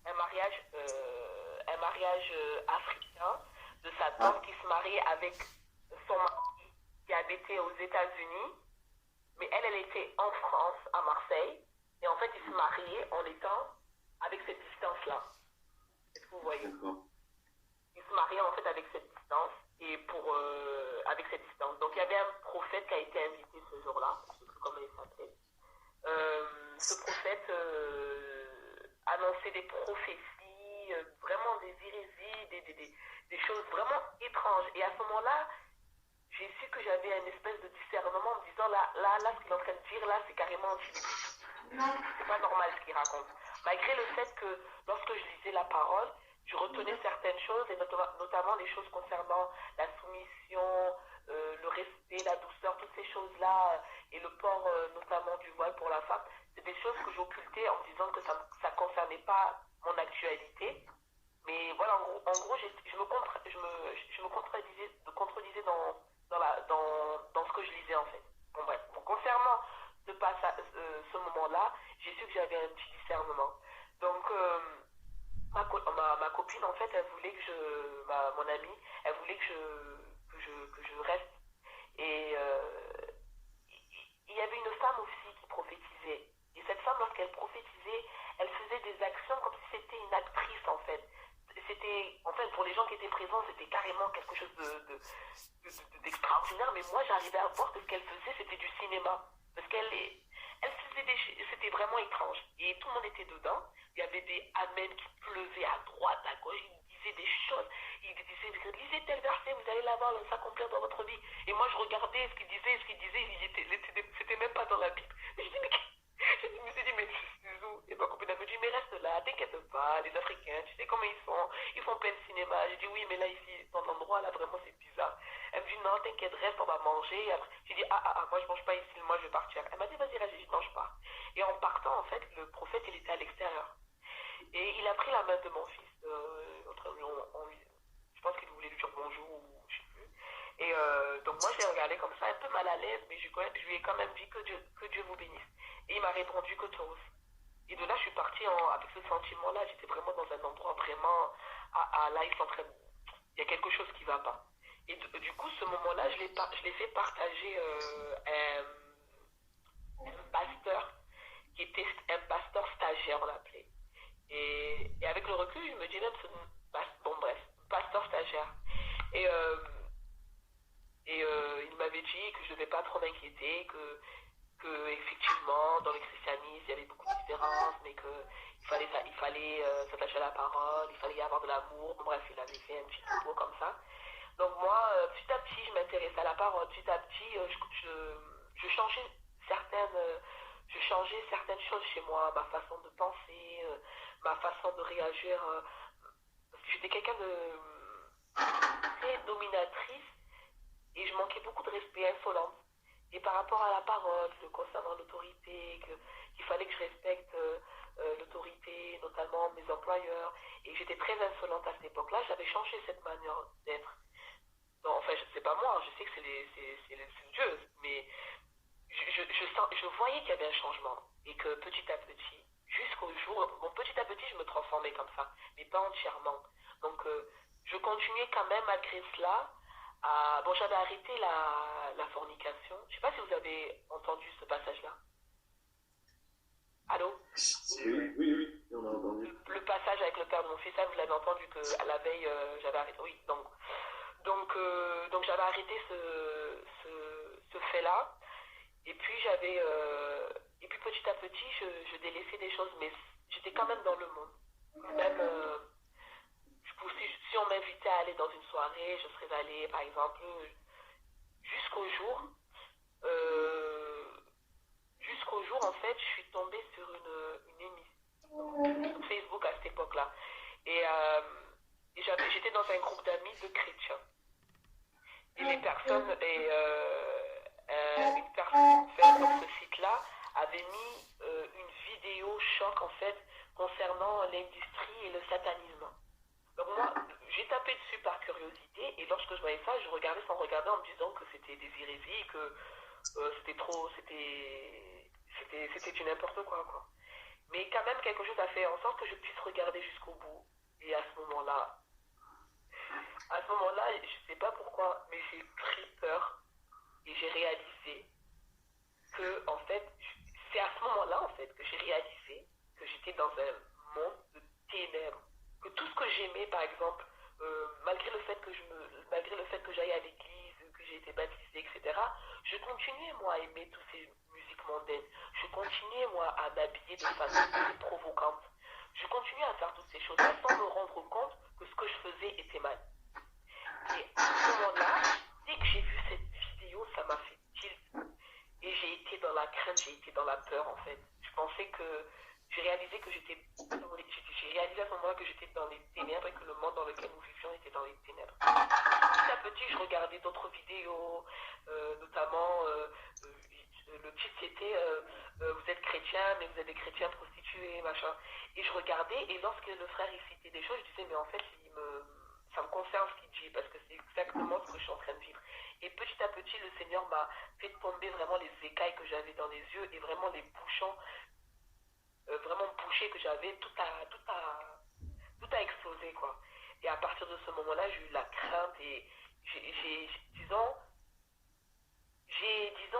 un mariage africain de sa tante qui se marie avec son mari qui habitait aux États-Unis, mais elle était en France, à Marseille, et en fait, ils se mariaient en étant avec cette distance-là. Est-ce que vous voyez? Ils se mariaient en fait avec cette distance, et avec cette distance. Donc, il y avait un prophète qui a été invité ce jour-là, je ne sais plus comment il s'appelait. Ce prophète annonçait des prophéties, vraiment des hérésies, des choses vraiment étranges. Et à ce moment-là, j'ai su que j'avais une espèce de discernement en me disant là, ce qu'il est en train de dire, là, c'est carrément antibiblique. C'est pas normal ce qu'il raconte. Malgré le fait que lorsque je lisais la parole, je retenais certaines choses, et notamment les choses concernant la soumission, le respect, la douceur, toutes ces choses-là, et le port notamment du voile pour la femme, c'est des choses que j'occultais en disant que ça ne concernait pas mon actualité. Mais voilà, en gros je me contredisais dans ce que je lisais en fait. Bon, bref. Bon, concernant ce moment-là, j'ai su que j'avais un petit discernement. Donc, ma copine, en fait, elle voulait mon amie, elle voulait que je reste. Et il y avait une femme aussi qui prophétisait. Et cette femme, lorsqu'elle prophétisait, elle faisait des actions comme si c'était une actrice, en fait. En fait, pour les gens qui étaient présents, c'était carrément quelque chose d'extraordinaire. Mais moi, j'arrivais à voir que ce qu'elle faisait, c'était du cinéma. Parce elle faisait c'était vraiment étrange. Et tout le monde était dedans. Il y avait des amens qui pleuvaient à droite, à gauche. Ils disaient des choses. Ils disaient, lisez tel verset, vous allez l'avoir s'accomplir dans votre vie. Et moi, je regardais ce qu'ils disaient, c'était même pas dans la Bible. Mais je dis, mais je me suis dit, mais et ma copine me dit, mais reste là, t'inquiète pas, les Africains, tu sais comment ils sont, ils font plein de cinéma. J'ai dit, oui, mais là, ici, dans l'endroit, là, vraiment, c'est bizarre. Elle me dit, non, t'inquiète, reste, on va manger. J'ai dit, moi, je mange pas ici, moi, je vais partir. Elle m'a dit, vas-y, reste, j'ai dit, non, je pars. Et en partant, en fait, le prophète, il était à l'extérieur. Et il a pris la main de mon fils. Je pense qu'il voulait lui dire bonjour, ou je sais plus. Et donc, moi, je l'ai regardé comme ça, un peu mal à l'aise, mais je lui ai quand même dit que Dieu vous bénisse. Et il m'a répondu que toi aussi. Et de là, je suis partie avec ce sentiment-là. J'étais vraiment dans un endroit vraiment. Là, il y a quelque chose qui ne va pas. Et du coup, ce moment-là, je l'ai fait partager un pasteur qui était un pasteur stagiaire, on l'appelait. Et avec le recul, je me dis même, pasteur stagiaire. Et il m'avait dit que je ne devais pas trop m'inquiéter, que effectivement, dans le christianisme, il y avait beaucoup de différences, mais qu'il fallait s'attacher à la parole, il fallait y avoir de l'amour. Bref, il avait fait un petit propos comme ça. Donc moi, petit à petit, je m'intéressais à la parole. Petit à petit, je changeais certaines choses chez moi, ma façon de penser, ma façon de réagir. Parce que j'étais quelqu'un de très dominatrice et je manquais beaucoup de respect, insolente. Et par rapport à la parole, concernant l'autorité, qu'il fallait que je respecte l'autorité, notamment mes employeurs, et j'étais très insolente à cette époque-là, j'avais changé cette manière d'être. Non, enfin, c'est pas moi, je sais que c'est Dieu, mais je voyais qu'il y avait un changement, et que petit à petit, jusqu'au jour, petit à petit, je me transformais comme ça, mais pas entièrement. Donc, je continuais quand même, malgré cela, j'avais arrêté la fornication. Je ne sais pas si vous avez entendu ce passage-là. Allô? Oui, on a entendu. Le passage avec le père de mon fils, vous l'avez entendu qu'à la veille, j'avais arrêté. Oui, donc j'avais arrêté ce fait-là. Et puis petit à petit, je délaissais des choses, mais j'étais quand même dans le monde. Même si on m'invitait à aller dans une soirée, je serais allée, par exemple, jusqu'au jour, en fait, je suis tombée sur une émission sur Facebook à cette époque-là. Et j'étais dans un groupe d'amis de chrétiens. Et une personne sur ce site-là avait mis une vidéo choc, en fait, concernant l'industrie et le satanisme. Donc moi, j'ai tapé dessus par curiosité, et lorsque je voyais ça, je regardais sans regarder en me disant que c'était des hérésies, que c'était du n'importe quoi. Mais quand même, quelque chose a fait en sorte que je puisse regarder jusqu'au bout. Et à ce moment-là, je sais pas pourquoi, mais j'ai pris peur et j'ai réalisé que, en fait, c'est à ce moment-là, en fait, que j'ai réalisé que j'étais dans un monde de ténèbres. Que tout ce que j'aimais, par exemple, malgré le fait que j'aille à l'église, que j'ai été baptisée, etc., je continuais, moi, à aimer toutes ces musiques mondaines. Je continuais, moi, à m'habiller de façon très provocante. Je continuais à faire toutes ces choses-là sans me rendre compte que ce que je faisais était mal. Et à ce moment-là, dès que j'ai vu cette vidéo, ça m'a fait tilt. Et j'ai été dans la crainte, j'ai été dans la peur en fait. Je pensais que j'ai réalisé que j'ai réalisé à ce moment-là que j'étais dans les ténèbres et que le monde dans lequel nous vivions était dans les ténèbres. Petit à petit, je regardais d'autres vidéos, notamment le titre c'était vous êtes chrétien, mais vous êtes des chrétiens prostitués, machin. Et je regardais et lorsque le frère il citait des choses, je disais mais en fait ça me concerne ce qu'il dit parce que c'est exactement ce que je suis en train de vivre. Et petit à petit, le Seigneur m'a fait tomber vraiment les écailles que j'avais dans les yeux et vraiment les bouchons, vraiment bouchés que j'avais, tout a explosé quoi. Et à partir de ce moment-là, j'ai eu la crainte et disons,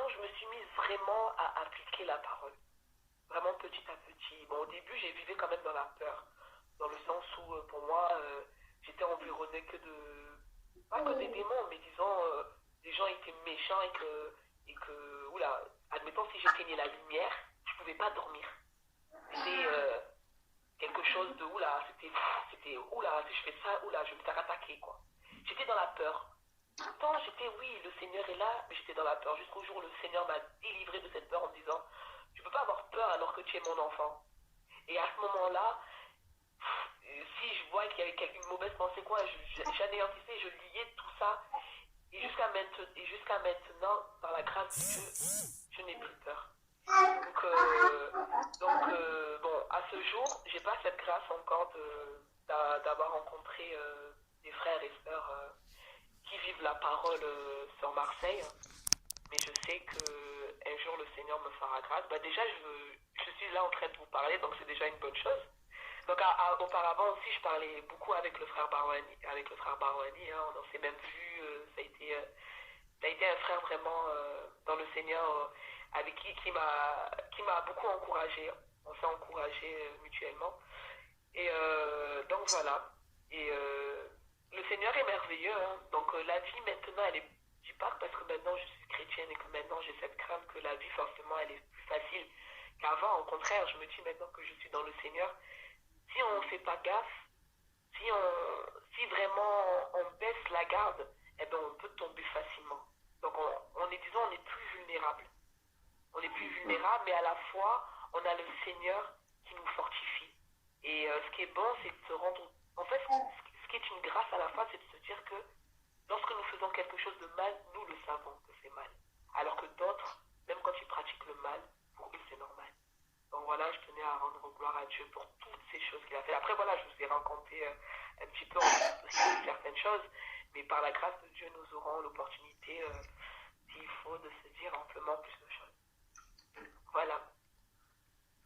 je me suis mise vraiment à appliquer la parole. Vraiment petit à petit. Bon, au début, j'ai vécu quand même dans la peur. Dans le sens où, pour moi, j'étais environnée pas que des démons, mais disons, les gens étaient méchants oula, admettons, si j'éteignais la lumière, je pouvais pas dormir. C'était quelque chose de, oula, si je fais ça, oula, je vais me faire attaquer, quoi. J'étais dans la peur. Pourtant, oui, le Seigneur est là, mais j'étais dans la peur. Jusqu'au jour où le Seigneur m'a délivré de cette peur en me disant, tu peux pas avoir peur alors que tu es mon enfant. Et à ce moment-là, si je vois qu'il y avait une mauvaise pensée, quoi, j'anéantissais, je liais tout ça. Et jusqu'à maintenant, par la grâce de Dieu, je n'ai plus peur. Bon, à ce jour, j'ai pas cette grâce encore d'avoir rencontré des frères et sœurs qui vivent la parole sur Marseille. Mais je sais qu'un jour le Seigneur me fera grâce. Bah déjà, je suis là en train de vous parler, donc c'est déjà une bonne chose. Donc auparavant aussi, je parlais beaucoup avec le frère Barouani. Hein, on s'est même vu. Ça a été un frère vraiment dans le Seigneur avec qui m'a beaucoup encouragé. On s'est encouragé mutuellement. Et donc voilà. Et le Seigneur est merveilleux. Hein. Donc la vie maintenant, elle est. Je dis pas que parce que maintenant je suis chrétienne et que maintenant j'ai cette crainte que la vie forcément elle est plus facile qu'avant. Au contraire, je me dis maintenant que je suis dans le Seigneur, si on ne fait pas gaffe, si vraiment on baisse la garde, eh ben on peut tomber facilement. Donc on est plus vulnérable. On est plus vulnérable, mais à la fois, on a le Seigneur qui nous fortifie. Et ce qui est bon, c'est de se rendre... En fait, ce qui est une grâce à la fois, c'est de se dire que lorsque nous faisons quelque chose de mal, nous le savons que c'est mal. Alors que d'autres, même quand ils pratiquent le mal, pour eux, c'est normal. Donc voilà, je tenais à rendre gloire à Dieu pour toutes ces choses qu'il a fait. Après, voilà, je vous ai raconté un petit peu certaines choses, mais par la grâce de Dieu, nous aurons l'opportunité, s'il faut, de se dire amplement plus de choses. Voilà.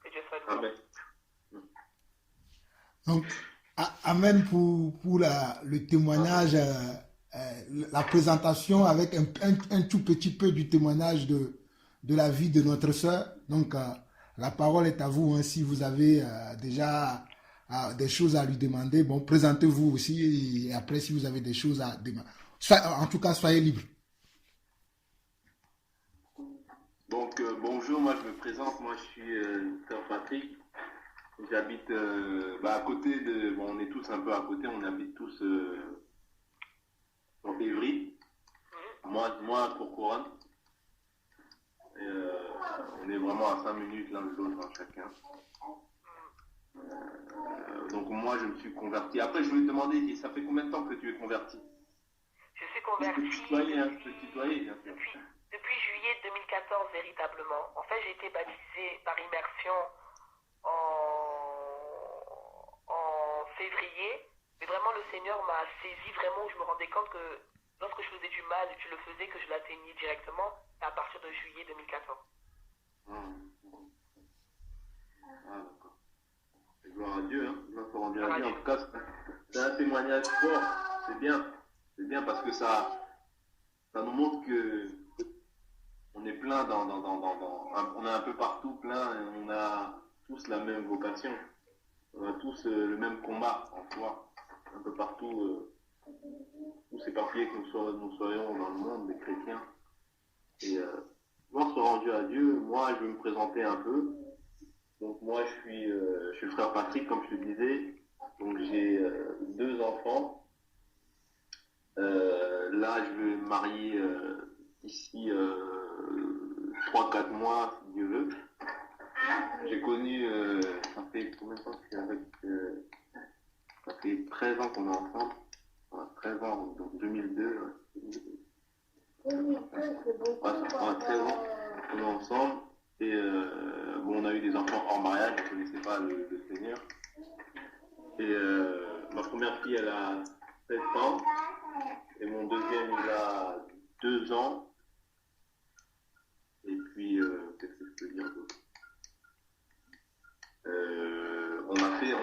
Que Dieu soit loué. Donc, amen pour le témoignage, la présentation avec un tout petit peu du témoignage de la vie de notre sœur. Donc, la parole est à vous. Hein, si vous avez déjà des choses à lui demander, bon, présentez-vous aussi. Et après, si vous avez des choses à demander, en tout cas, soyez libre. Donc, bonjour, moi je me présente. Moi je suis Sœur Patrick. J'habite à côté de... Bon, on est tous un peu à côté, on habite tous en Évry. Moi à Courcouronne. On est vraiment à 5 minutes l'un de l'autre, hein, chacun. Donc moi je me suis converti. Après je voulais te demander, ça fait combien de temps que tu es converti? Je suis convertie je peux tutoyer, bien sûr. Depuis juillet 2014 véritablement. En fait, j'ai été baptisée par immersion en février. Mais vraiment, le Seigneur m'a saisi vraiment où je me rendais compte que lorsque je faisais du mal, je le faisais, que je l'atteignais directement à partir de juillet 2014. Ah, d'accord. Gloire à Dieu, hein. Gloire soit rendue Gloire à à Dieu. En Dieu. tout cas, c'est un témoignage fort. C'est bien. C'est bien parce que ça nous montre que on est plein on est un peu partout plein et on a tous la même vocation. On a tous le même combat en soi. Un peu partout, tous éparpillés que nous soyons dans le monde, les chrétiens. Et gloire soit rendue à Dieu. Moi, je vais me présenter un peu. Donc moi, je suis le frère Patrick, comme je te disais. Donc j'ai 2 enfants. Là, je vais me marier d'ici 3-4 mois, si Dieu veut. J'ai connu, ça fait combien de temps que je suis avec ça fait 13 ans qu'on est ensemble. Voilà, 13 ans, donc 2002. Ouais, ça fera 13 ans qu'on est ensemble. Et bon, on a eu des enfants hors mariage, je ne connaissais pas le Seigneur. Et ma première fille, elle a 7 ans. Et mon deuxième, il a 2 ans. Et puis, qu'est-ce que je peux dire d'autre?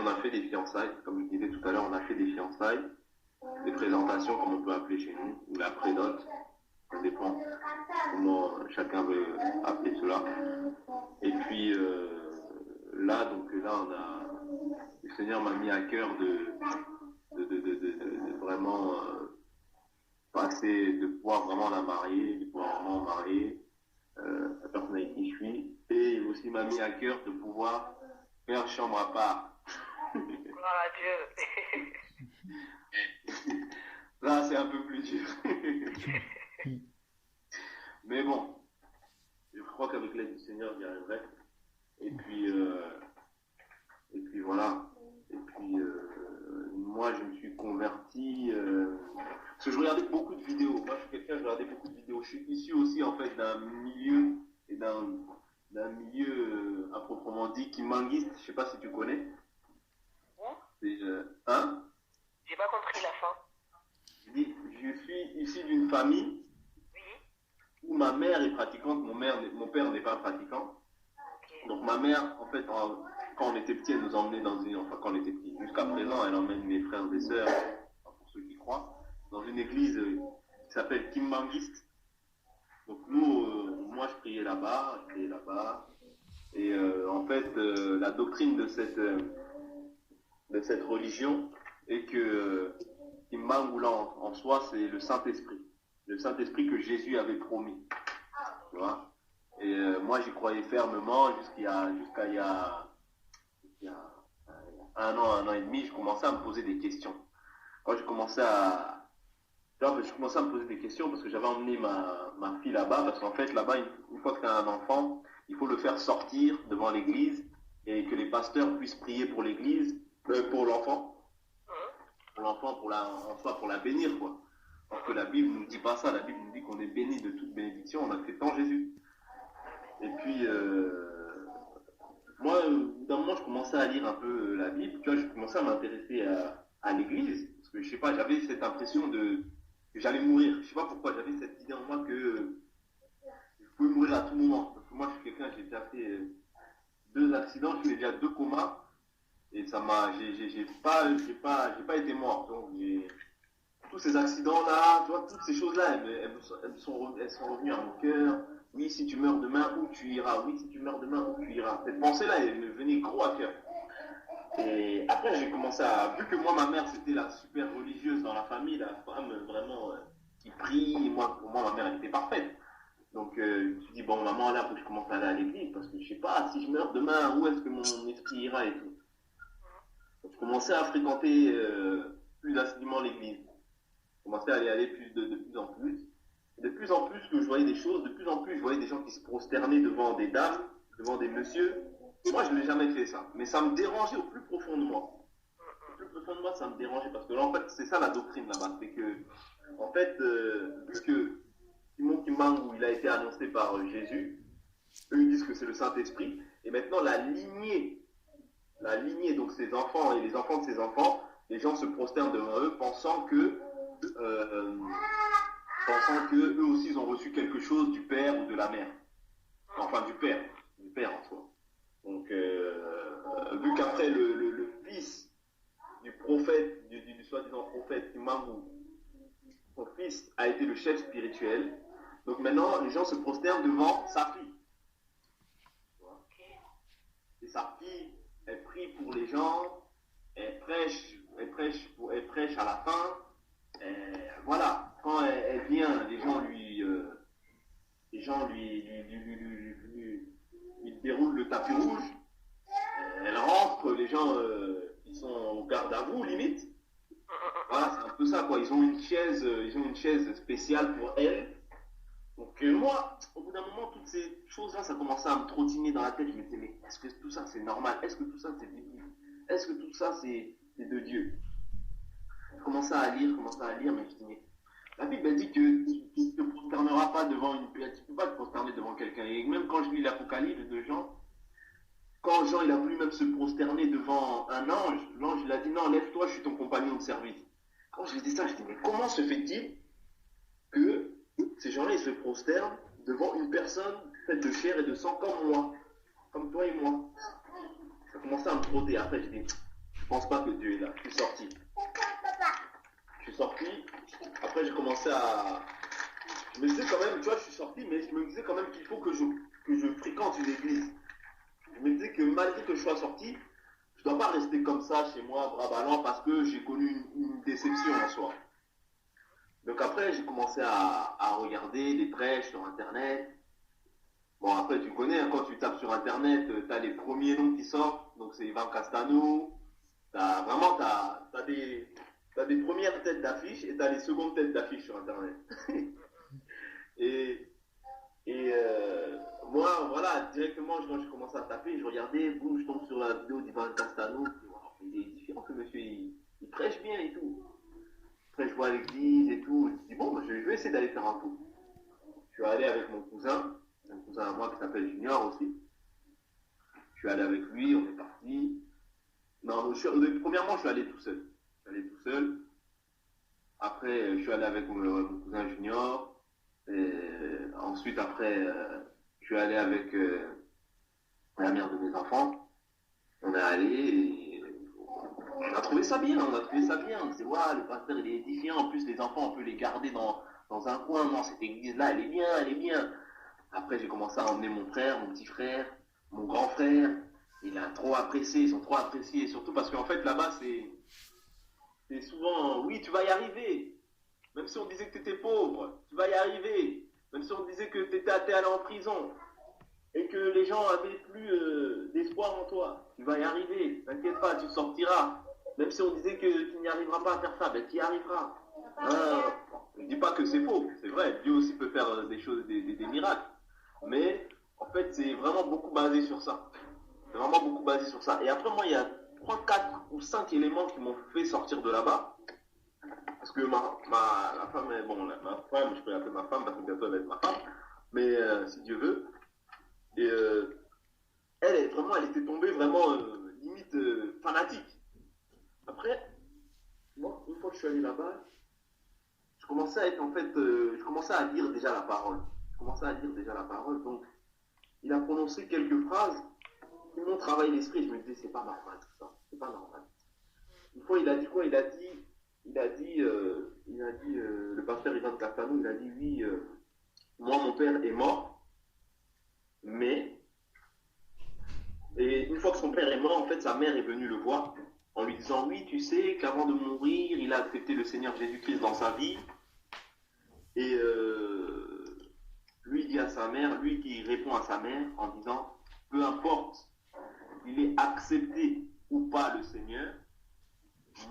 On a fait des fiançailles, comme je disais tout à l'heure, on a fait des fiançailles, des présentations, comme on peut appeler chez nous, ou la prénote, ça dépend comment chacun veut appeler cela. Et puis là, le Seigneur m'a mis à cœur de vraiment de pouvoir vraiment la marier, de pouvoir vraiment marier la personne avec qui je suis. Et il aussi m'a mis à cœur de pouvoir faire chambre à part. Gloire à Dieu. Là, c'est un peu plus dur. Mais bon, je crois qu'avec l'aide du Seigneur, j'y arriverai. Et puis voilà. Et puis, moi, je me suis converti. Parce que je regardais beaucoup de vidéos. Moi, je suis quelqu'un, je regardais beaucoup de vidéos. Je suis issu aussi, en fait, d'un milieu et d'un milieu à proprement dit kimbanguiste. Je sais pas si tu connais. C'est hein? J'ai pas compris la fin. Je suis issu d'une famille où ma mère est pratiquante, mon père n'est pas pratiquant. Okay. Donc ma mère, en fait, quand on était petit, elle nous emmenait quand on était petit, jusqu'à présent, elle emmène mes frères et sœurs, pour ceux qui croient, dans une église qui s'appelle Kimbanguiste. Donc nous, moi je priais là-bas, et en fait, la doctrine de cette religion est que Kimbangoula en soi, c'est le Saint-Esprit. Le Saint-Esprit que Jésus avait promis. Tu vois? Et moi, j'y croyais fermement jusqu'à il y a 1 an et demi, je commençais à me poser des questions. Quand je commençais à me poser des questions parce que j'avais emmené ma fille là-bas, parce qu'en fait, là-bas, une fois que tu as un enfant, il faut le faire sortir devant l'église et que les pasteurs puissent prier pour l'église, pour l'enfant. En soi, pour la bénir, quoi. Parce que la Bible ne nous dit pas ça. La Bible nous dit qu'on est béni de toute bénédiction en acceptant Jésus. Et puis, moi, d'un moment, je commençais à lire un peu la Bible. Tu vois, je commençais à m'intéresser à l'église. Parce que, je sais pas, j'avais cette impression que j'allais mourir. Je sais pas pourquoi, j'avais cette idée en moi que je pouvais mourir à tout moment. Parce que moi, je suis quelqu'un, j'ai déjà fait 2 accidents, je fais déjà 2 comas. Et ça m'a, j'ai pas été mort. Donc, tous ces accidents-là, tu vois, toutes ces choses-là, elles sont revenues à mon cœur. Oui, si tu meurs demain, où tu iras? Oui, si tu meurs demain, où tu iras? Cette pensée-là, elle me venait gros à cœur. Et après, j'ai commencé vu que moi, ma mère, c'était la super religieuse dans la famille, la femme vraiment qui prie. Et pour moi, ma mère, elle était parfaite. Donc, je me suis dit, bon, maman, là, faut que je commence à aller à l'église, parce que je sais pas, si je meurs demain, où est-ce que mon esprit ira et tout. Donc, je commençais à fréquenter plus assidûment l'église. Je commençais à aller de plus en plus. Et de plus en plus que je voyais des choses, de plus en plus je voyais des gens qui se prosternaient devant des dames, devant des messieurs. Moi, je n'ai jamais fait ça. Mais ça me dérangeait au plus profond de moi. Au plus profond de moi, ça me dérangeait. Parce que là, en fait, c'est ça la doctrine là-bas. C'est que, en fait, vu que Simon Kimbangu, il a été annoncé par Jésus, eux, ils disent que c'est le Saint-Esprit. Et maintenant, la lignée, donc ses enfants et les enfants de ses enfants, les gens se prosternent devant eux, pensant que eux aussi ils ont reçu quelque chose du père ou de la mère. Enfin du père en soi. Donc vu qu'après le fils du prophète, du soi-disant prophète Imamou, son fils a été le chef spirituel. Donc maintenant, les gens se prosternent devant sa fille. Et sa fille, elle prie pour les gens, elle prêche à la fin. Voilà, quand elle vient, les gens lui déroulent le tapis rouge. Elle rentre, les gens ils sont au garde à vous limite. Voilà, c'est un peu ça quoi. Ils ont une chaise spéciale pour elle. Donc moi, au bout d'un moment, toutes ces choses-là, ça commençait à me trottiner dans la tête. Je me disais, mais est-ce que tout ça c'est normal? Est-ce que tout ça c'est biblique? Est-ce que tout ça c'est de Dieu? Je commençais à lire, mais je disais, mais la Bible elle dit que tu ne te prosterneras pas devant tu ne peux pas te prosterner devant quelqu'un. Et même quand je lis l'Apocalypse de Jean, quand Jean il a voulu même se prosterner devant un ange, l'ange il a dit non, lève-toi, je suis ton compagnon de service. Quand je dis ça, je dis mais comment se fait-il que ces gens-là ils se prosternent devant une personne faite de chair et de sang comme moi, comme toi et moi? Ça commençait à me trotter. Après j'ai dit, je pense pas que Dieu est là. Je suis sorti. Après j'ai commencé à... Je me disais quand même, tu vois, je suis sorti, mais je me disais quand même qu'il faut que je fréquente une église. Je me disais que malgré que je sois sorti, je ne dois pas rester comme ça chez moi, bras ballants, parce que j'ai connu une déception en soi. Donc après, j'ai commencé à regarder des prêches sur Internet. Bon, après, tu connais, hein, quand tu tapes sur Internet, tu as les premiers noms qui sortent. Donc c'est Ivan Castano. T'as des premières têtes d'affiche et tu as les secondes têtes d'affiche sur Internet. et moi, voilà, directement, quand je commençais à taper, je regardais, boum, je tombe sur la vidéo d'Ivan Castano. Il est différent que monsieur, il prêche bien et tout. Après, je vois à l'église et tout. Je me dis, bon, je vais essayer d'aller faire un tour. Je suis allé avec mon cousin, un cousin à moi qui s'appelle Junior aussi. Je suis allé avec lui, on est parti. Non, premièrement, je suis allé tout seul. Après, je suis allé avec mon cousin Junior. Et ensuite, après, je suis allé avec la mère de mes enfants. On est allé et on a trouvé ça bien. On s'est dit, ouais, le pasteur il est édifiant. En plus, les enfants, on peut les garder dans un coin. Non, cette église-là, elle est bien. Après, j'ai commencé à emmener mon frère, mon petit frère, mon grand frère. Ils sont trop appréciés. Surtout parce qu'en fait, là-bas, c'est souvent, oui, tu vas y arriver. Même si on disait que tu étais pauvre, tu vas y arriver. Même si on disait que tu étais allé en prison et que les gens avaient plus d'espoir en toi, tu vas y arriver. T'inquiète pas, tu sortiras. Même si on disait que tu n'y arriveras pas à faire ça, ben tu y arriveras. Je ne dis pas que c'est faux, c'est vrai. Dieu aussi peut faire des choses, des miracles. Mais en fait, c'est vraiment beaucoup basé sur ça. Et après, moi, il y a 3, 4 ou 5 éléments qui m'ont fait sortir de là-bas. Parce que la femme, ma femme, je peux l'appeler ma femme parce que bientôt elle va être ma femme, mais si Dieu veut. Et elle était tombée vraiment limite fanatique. Après, moi, une fois que je suis allé là-bas, je commençais à lire déjà la parole. Donc, il a prononcé quelques phrases qui m'ont travaillé l'esprit. Je me disais, c'est pas normal tout ça, c'est pas normal. Une fois, il a dit quoi? Il a dit, le pasteur Ivan Castano, il a dit, oui, moi, mon père est mort, mais, et une fois que son père est mort, en fait, sa mère est venue le voir, en lui disant, oui, tu sais qu'avant de mourir, il a accepté le Seigneur Jésus-Christ dans sa vie, et lui dit à sa mère, lui qui répond à sa mère en disant, peu importe qu'il ait accepté ou pas le Seigneur,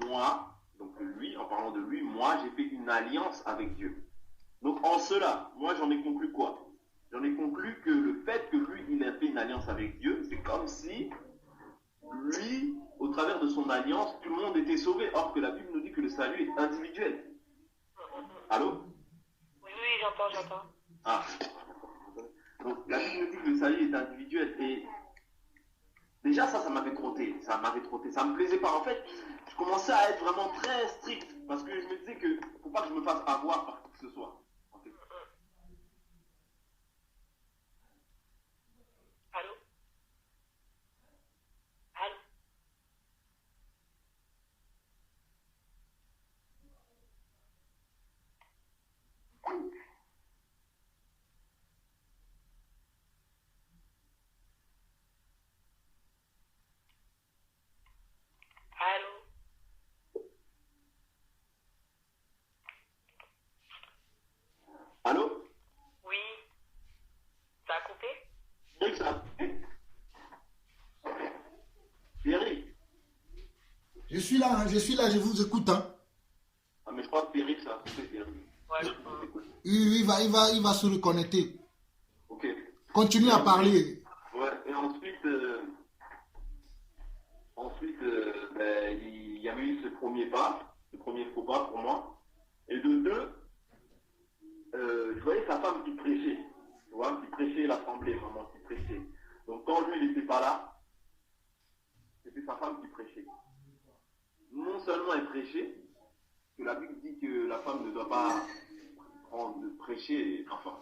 moi, donc lui, en parlant de lui, moi j'ai fait une alliance avec Dieu. Donc en cela, moi j'en ai conclu quoi? J'en ai conclu que le fait que lui, il a fait une alliance avec Dieu, c'est comme si lui, au travers de son alliance, tout le monde était sauvé. Or que la Bible nous dit que le salut est individuel. Allô? Oui, j'entends. Ah. Donc la Bible nous dit que le salut est individuel. Et déjà ça m'avait trotté. Ça me plaisait pas. En fait, je commençais à être vraiment très strict. Parce que je me disais que faut pas que je me fasse avoir par qui que ce soit. En fait. Allô? Pierre. Je suis là, je vous écoute. Hein. Ah, mais je crois que Pierre, ça a coupé, Pierre. Ouais, Oui, il va se reconnecter. Ok. Continue à parler. Ouais, et ensuite, ben, il y avait eu ce premier faux pas pour moi. Et de deux, je voyais sa femme qui prêchait. Tu vois, qui prêchait l'assemblée, vraiment, qui prêchait. Donc quand lui, il n'était pas là, c'était sa femme qui prêchait. Non seulement elle prêchait, que la Bible dit que la femme ne doit pas prêcher, enfin,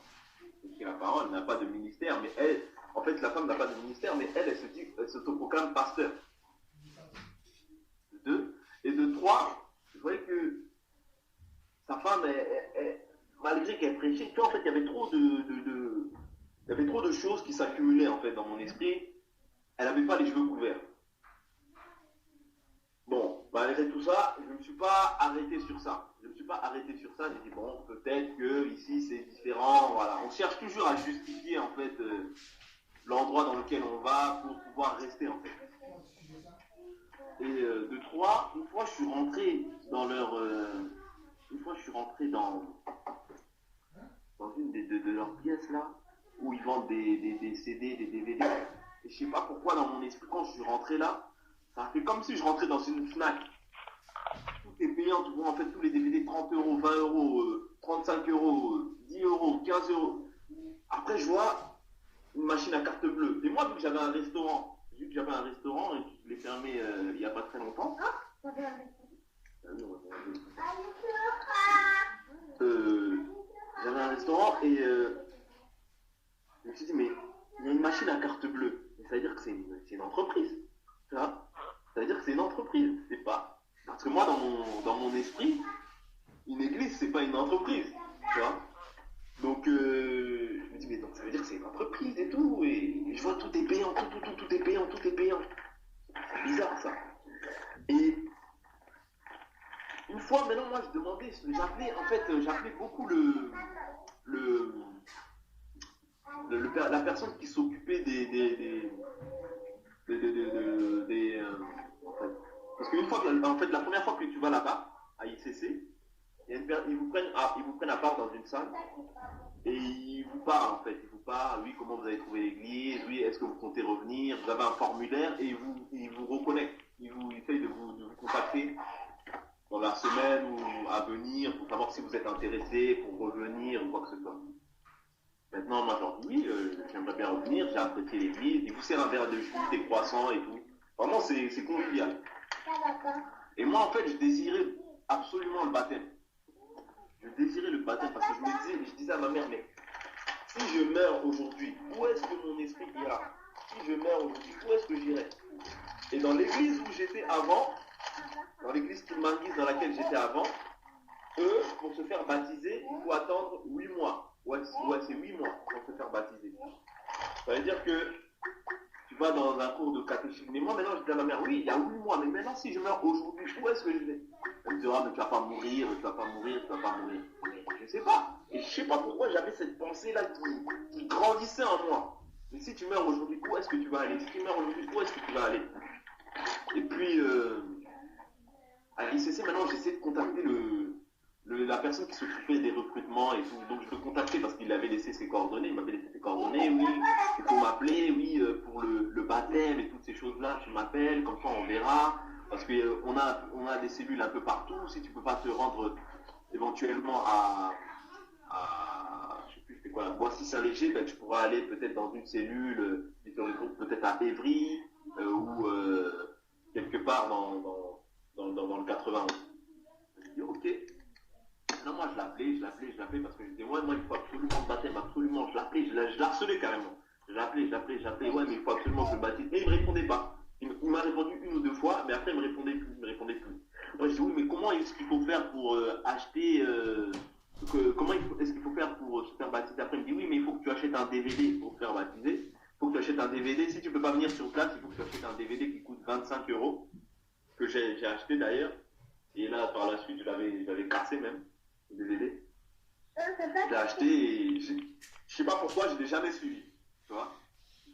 prêcher la parole, n'a pas de ministère, mais elle, en fait, la femme n'a pas de ministère, mais elle s'autoproclame pasteur. De deux. Et de trois, je voyais que sa femme, malgré qu'elle prêchait, tu vois, en fait, il y avait trop de choses qui s'accumulaient, en fait, dans mon esprit. Elle n'avait pas les cheveux couverts. Bon, malgré tout ça, je ne me suis pas arrêté sur ça. J'ai dit, bon, peut-être que ici c'est différent. Voilà. On cherche toujours à justifier, en fait, l'endroit dans lequel on va pour pouvoir rester, en fait. Et de trois, une fois je suis rentré dans une de leurs pièces là, où ils vendent des CD, des DVD. Et je sais pas pourquoi dans mon esprit, quand je suis rentré là, ça a fait comme si je rentrais dans une Fnac. Tout est payant, tu vois, en fait, tous les DVD, 30 euros, 20 euros, 35 euros, 10 euros, 15 euros. Après, je vois une machine à carte bleue. Et moi, vu que j'avais un restaurant et que je l'ai fermé il n'y a pas très longtemps, j'avais un restaurant et je me suis dit, mais il y a une machine à carte bleue. Ça veut dire que c'est une entreprise. Tu vois, ça veut dire que c'est une entreprise. C'est pas. Parce que moi, dans mon esprit, une église, c'est pas une entreprise. Tu vois. Donc, je me dis, mais donc ça veut dire que c'est une entreprise et tout. Et je vois tout est payant, tout est payant, tout est payant. C'est bizarre ça. Et une fois, maintenant, moi, je demandais, j'appelais beaucoup la personne qui s'occupait parce qu'une fois, en fait, la première fois que tu vas là-bas, à ICC, ils vous prennent à part dans une salle et ils vous parlent, en fait. Ils vous parlent, oui, comment vous avez trouvé l'église, oui, est-ce que vous comptez revenir, vous avez un formulaire et ils vous reconnectent. Ils essayent de vous contacter dans la semaine ou à venir pour savoir si vous êtes intéressé pour revenir ou quoi que ce soit. Maintenant, moi, je leur dis oui, j'aimerais bien revenir, j'ai apprécié l'église, ils vous servent un verre de jus, des croissants et tout. Vraiment, c'est convivial. Et moi, en fait, je désirais absolument le baptême. Je désirais le baptême parce que je disais à ma mère, mais si je meurs aujourd'hui, où est-ce que mon esprit ira? Si je meurs aujourd'hui, où est-ce que j'irai? Et dans l'église où j'étais avant, dans l'église Kilmangis dans laquelle j'étais avant, eux, pour se faire baptiser, il faut attendre 8 mois. Ouais, c'est 8 mois pour se faire baptiser. Ça veut dire que tu vas dans un cours de catéchisme. Mais moi, maintenant, je dis à ma mère, oui, il y a 8 mois, mais maintenant, si je meurs aujourd'hui, où est-ce que je vais? Elle me dira, mais tu vas pas mourir, tu vas pas mourir, tu vas pas mourir. Mais je sais pas. Et je sais pas pourquoi j'avais cette pensée-là qui grandissait en moi. Mais si tu meurs aujourd'hui, où est-ce que tu vas aller? Si tu meurs aujourd'hui, où est-ce que tu vas aller? Et puis, à l'ICC, maintenant, j'essaie de contacter la personne qui s'occupait des recrutements et tout. Donc, je le contactais parce qu'il avait laissé ses coordonnées. Il m'avait laissé ses coordonnées. Oui, il faut m'appeler. Oui, pour le baptême et toutes ces choses-là, tu m'appelles. Comme ça, on verra. Parce qu'on a des cellules un peu partout. Si tu peux pas te rendre éventuellement je sais plus, c'était quoi, la Boissy-Saint-Léger, ben, tu pourras aller peut-être dans une cellule, peut-être à Évry ou quelque part dans le 91. Je dis ok. Non, moi je l'appelais parce que je disais ouais, moi il faut absolument le baptême, absolument. Je l'appelais, je l'harcelais carrément. Je l'appelais, ouais, mais il faut absolument que je le baptise. Et il me répondait pas. Il m'a répondu une ou deux fois, mais après il me répondait plus. Moi je dis oui, mais comment est-ce qu'il faut faire pour acheter comment est-ce qu'il faut faire pour se faire baptiser? Après il me dit oui, mais il faut que tu achètes un DVD pour te faire baptiser. Il faut que tu achètes un DVD. Si tu peux pas venir sur place, il faut que tu achètes un DVD qui coûte 25 euros, que j'ai acheté d'ailleurs. Et là, par la suite, je l'avais cassé même, le DVD. Je l'ai acheté et je sais pas pourquoi, je l'ai jamais suivi. Tu vois?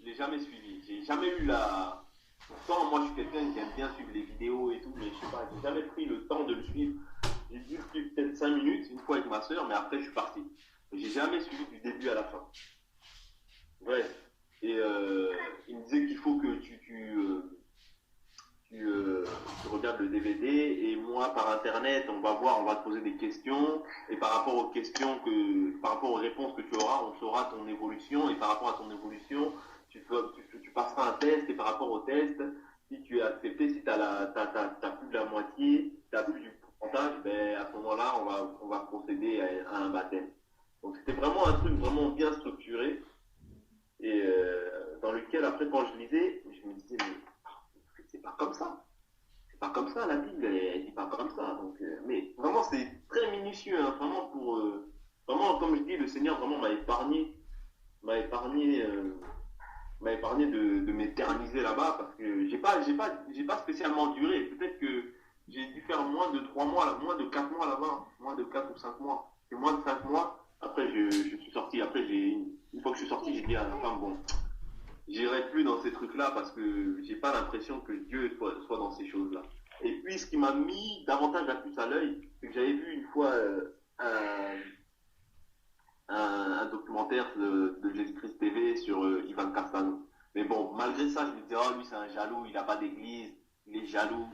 je l'ai jamais suivi. J'ai jamais eu la. Pourtant, moi, je suis quelqu'un qui aime bien suivre les vidéos et tout, mais je sais pas, j'ai jamais pris le temps de le suivre. J'ai dû le suivre peut-être 5 minutes, une fois avec ma soeur, mais après, je suis parti. J'ai jamais suivi du début à la fin. Bref. Et il me disait qu'il faut que tu regardes le DVD et moi par internet on va voir, on va te poser des questions et par rapport aux questions par rapport aux réponses que tu auras, on saura ton évolution et par rapport à ton évolution, tu passeras un test et par rapport au test, si tu es accepté, si tu as plus de la moitié, tu as plus du pourcentage, ben à ce moment-là on va procéder à un baptême. Donc c'était vraiment un truc vraiment bien structuré et dans lequel après quand je lisais, je me disais mais c'est pas comme ça. C'est pas comme ça, la Bible, elle dit pas comme ça. Donc, mais vraiment, c'est très minutieux, hein, vraiment vraiment, comme je dis, le Seigneur vraiment m'a épargné de m'éterniser là-bas parce que j'ai pas spécialement duré. Peut-être que j'ai dû faire moins de 3 mois, moins de 4 mois là-bas, moins de 4 ou 5 mois. C'est moins de 5 mois. Après, je suis sorti. Après, une fois que je suis sorti, j'ai dit à la femme, bon, j'irai plus dans ces trucs-là parce que j'ai pas l'impression que Dieu soit dans ces choses-là. Et puis, ce qui m'a mis davantage la puce à l'œil, c'est que j'avais vu une fois un documentaire de Jésus-Christ TV sur Ivan Castano. Mais bon, malgré ça, je me disais, oh, lui, c'est un jaloux, il n'a pas d'église, il est jaloux.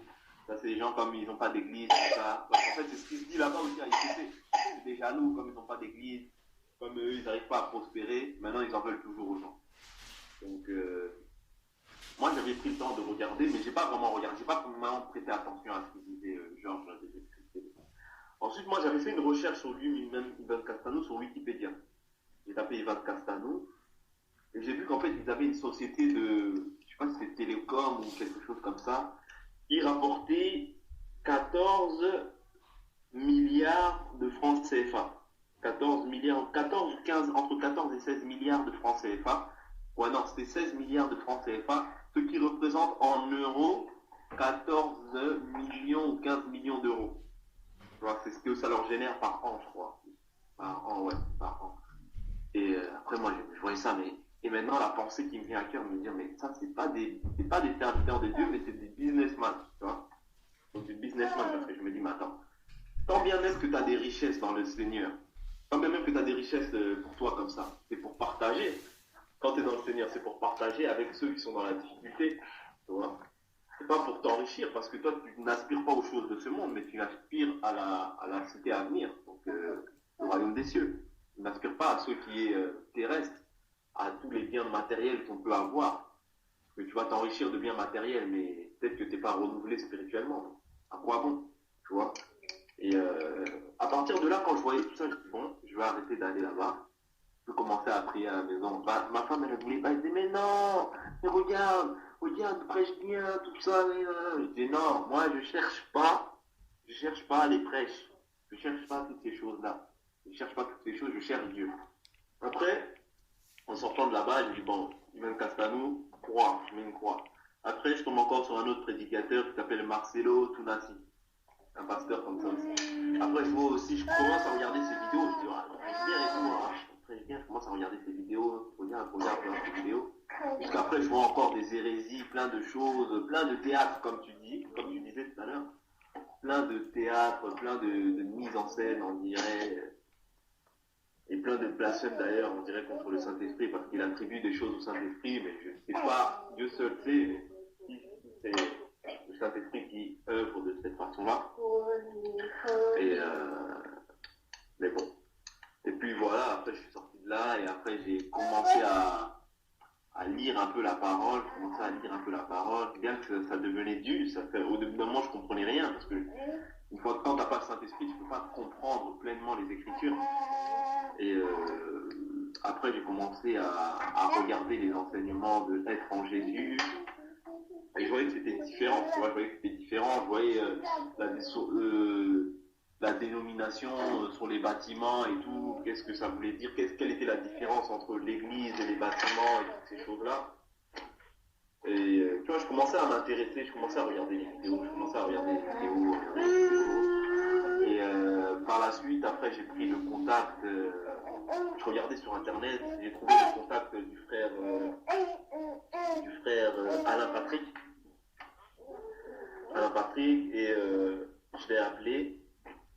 Ça, c'est des gens comme ils n'ont pas d'église, tout ça. En fait, c'est ce qui se dit là-bas aussi à ICC. C'est des jaloux, comme ils n'ont pas d'église, comme eux, ils n'arrivent pas à prospérer. Maintenant, ils en veulent toujours aux gens. Donc, moi, j'avais pris le temps de regarder, mais j'ai pas vraiment regardé, j'ai pas vraiment prêté attention à ce qu'il disait Georges de Jésus-Christ. Ensuite, moi, j'avais fait une recherche sur lui-même, Ivan Castano, sur Wikipédia. J'ai tapé Ivan Castano, et j'ai vu qu'en fait, ils avaient une société de, je sais pas si c'était Télécom ou quelque chose comme ça, qui rapportait 14 milliards de francs CFA. 14 milliards, 14 ou 15, entre 14 et 16 milliards de francs CFA. Ouais, non, c'était 16 milliards de francs CFA, ce qui représente en euros 14 millions ou 15 millions d'euros. C'est ce que ça leur génère par an, je crois. Par an, ouais, par an. Et après, moi, je voyais ça, mais. Et maintenant, la pensée qui me vient à cœur, me dire, mais ça, c'est pas des serviteurs de Dieu, mais c'est des businessmen, tu vois. Donc, des businessmen, parce que je me dis, mais attends, tant bien même que tu as des richesses dans le Seigneur, tant bien même que tu as des richesses pour toi comme ça, c'est pour partager. Quand tu es dans le Seigneur, c'est pour partager avec ceux qui sont dans la difficulté, tu vois. C'est pas pour t'enrichir, parce que toi, tu n'aspires pas aux choses de ce monde, mais tu aspires à la cité à venir, donc le royaume des cieux. Tu n'aspires pas à ce qui est terrestre, à tous les biens matériels qu'on peut avoir. Parce que tu vas t'enrichir de biens matériels, mais peut-être que tu n'es pas renouvelé spirituellement. À quoi bon, tu vois. Et à partir de là, quand je voyais tout ça, je me dis, bon, je vais arrêter d'aller là-bas. Je commençais à prier à la maison. Ma femme, elle ne voulait pas. Elle disait, mais non, mais regarde, prêche bien, tout ça. Je dis, non, moi, je cherche pas les prêches. Je cherche pas toutes ces choses-là. Je cherche pas toutes ces choses, je cherche Dieu. Après, en sortant de là-bas, je dis, bon, Ivan Castano, croix, je mets une croix. Après, je tombe encore sur un autre prédicateur qui s'appelle Marcelo Tunasi. Un pasteur comme ça aussi. Après, je vois aussi, je commence à regarder ses vidéos. Je dis, ah, prêche bien et tout, hein. Je commence à regarder ses vidéos, regarde ses vidéos. Jusqu'après, je vois encore des hérésies, plein de choses, plein de théâtre, comme tu disais tout à l'heure. Plein de théâtre, plein de mise en scène, on dirait. Et plein de blasphèmes d'ailleurs, on dirait, contre le Saint-Esprit, parce qu'il attribue des choses au Saint-Esprit, mais je ne sais pas, Dieu seul sait, mais c'est le Saint-Esprit qui œuvre de cette façon-là. Et mais bon. Et puis voilà, après je suis sorti de là et après j'ai commencé à lire un peu la parole, bien que ça devenait dur, au bout d'un moment je comprenais rien, parce que une fois que quand tu n'as pas le Saint-Esprit, tu ne peux pas comprendre pleinement les Écritures. Et après j'ai commencé à regarder les enseignements de l'être en Jésus, et je voyais que c'était différent, je voyais la dénomination sur les bâtiments et tout, qu'est-ce que ça voulait dire, quelle était la différence entre l'église et les bâtiments et toutes ces choses-là. Et tu vois, je commençais à m'intéresser, je commençais à regarder les vidéos, Et par la suite, après, après, j'ai pris le contact, je regardais sur Internet, j'ai trouvé le contact du frère Alain Patrick. Alain Patrick, et je l'ai appelé,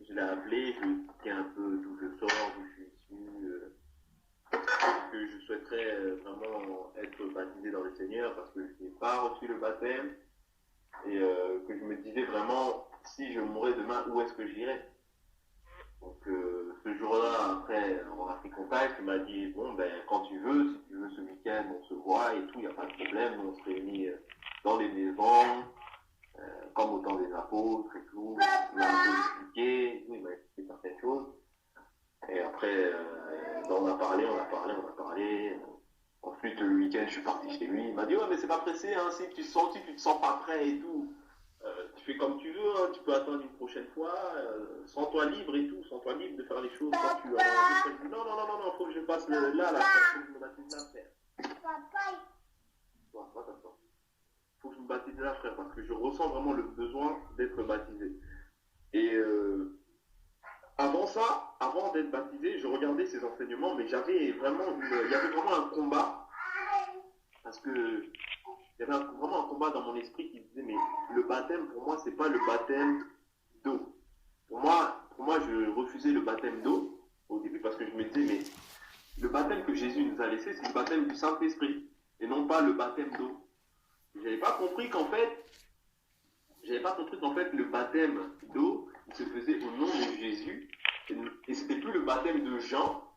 je lui ai expliqué un peu d'où je sors, d'où je suis issu, que je souhaiterais vraiment être baptisé dans le Seigneur parce que je n'ai pas reçu le baptême et que je me disais vraiment, si je mourais demain, où est-ce que j'irais? Donc ce jour-là, après on a pris contact, il m'a dit, bon ben quand tu veux, si tu veux ce week-end, on se voit et tout, il n'y a pas de problème, on se réunit dans les maisons, comme au temps des apôtres et tout, il m'a un peu expliqué, il m'a expliqué certaines choses. Et après, on a parlé. Ensuite, le week-end, je suis parti chez lui. Il m'a dit, ouais, mais c'est pas pressé, hein, si tu te sens pas prêt et tout, tu fais comme tu veux, hein, tu peux attendre une prochaine fois, sens-toi libre et tout, sens-toi libre de faire les choses quand tu as envie. Non, faut que je passe là, faut que je me baptise là, frère. Faut que je me baptise là, frère, parce que je ressens vraiment le besoin d'être baptisé. Et avant d'être baptisé, je regardais ces enseignements, mais il y avait vraiment un combat, parce que il y avait vraiment un combat dans mon esprit qui disait, mais le baptême, pour moi, c'est pas le baptême d'eau. Pour moi, je refusais le baptême d'eau au début, parce que je me disais, mais le baptême que Jésus nous a laissé, c'est le baptême du Saint-Esprit, et non pas le baptême d'eau. J'avais pas compris qu'en fait, le baptême d'eau, il se faisait au nom de Jésus, et c'était plus le baptême de Jean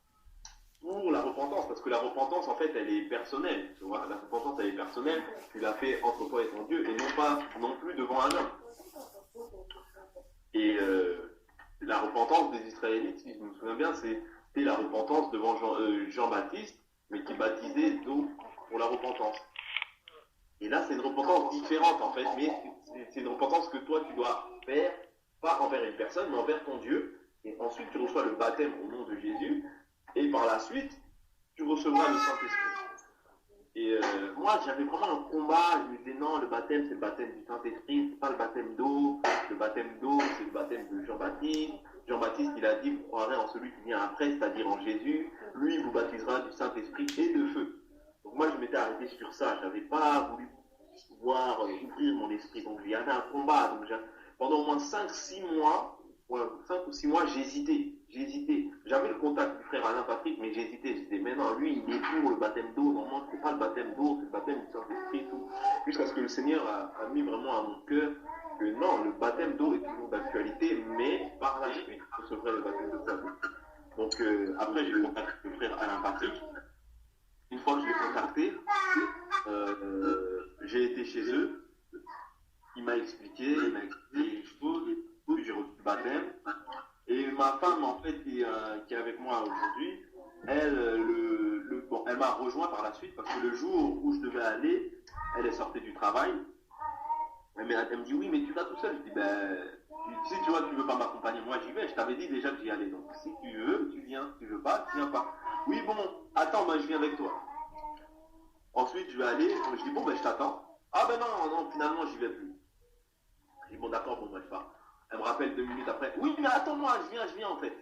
pour la repentance, parce que la repentance, en fait, elle est personnelle. Tu vois, la repentance, elle est personnelle, tu l'as fait entre toi et ton Dieu, et non plus devant un homme. Et la repentance des Israélites, si je me souviens bien, c'était la repentance devant Jean-Baptiste, mais qui baptisait d'eau pour la repentance. Et là, c'est une repentance différente, en fait, mais c'est une repentance que toi, tu dois faire, pas envers une personne, mais envers ton Dieu. Et ensuite, tu reçois le baptême au nom de Jésus. Et par la suite, tu recevras le Saint-Esprit. Et moi, j'avais vraiment un combat. Je me disais, non, le baptême, c'est le baptême du Saint-Esprit. C'est pas le baptême d'eau. Le baptême d'eau, c'est le baptême de Jean-Baptiste. Jean-Baptiste, il a dit, vous croirez en celui qui vient après, c'est-à-dire en Jésus. Lui, il vous baptisera du Saint-Esprit et de feu. Donc moi, je m'étais arrêté sur ça. Je n'avais pas voulu pouvoir ouvrir mon esprit. Donc il y avait un combat. Donc, pendant au moins 5-6 mois, 5 ou 6 mois, j'hésitais. J'avais le contact du frère Alain Patrick, mais j'hésitais. Je disais, mais non, lui, il est pour le baptême d'eau. Non, c'est pas le baptême d'eau, c'est le baptême du Saint-Esprit, tout. Jusqu'à ce que le Seigneur a mis vraiment à mon cœur que non, le baptême d'eau est toujours d'actualité, mais par la suite, je recevrai le baptême de Saint-Esprit. Donc, après, j'ai contacté le frère Alain Patrick. Une fois que je l'ai contacté, j'ai été chez eux. Il m'a expliqué les choses, puis j'ai reçu le baptême. Et ma femme, en fait, qui est avec moi aujourd'hui, elle, elle m'a rejoint par la suite parce que le jour où je devais aller, elle est sortie du travail. Elle me dit, oui, mais tu vas tout seul. Je dis, ben, si tu vois, tu veux pas m'accompagner, moi j'y vais. Je t'avais dit déjà que j'y allais. Donc, si tu veux, tu viens. Si tu veux pas, tu viens pas. Oui, bon, attends, ben, je viens avec toi. Ensuite, je vais aller. Je dis, bon, ben, je t'attends. Ah, ben non, finalement, j'y vais plus. Je dis, bon, d'accord, bon, ben, je pars. Elle me rappelle 2 minutes après. Oui, mais attends-moi, je viens en fait.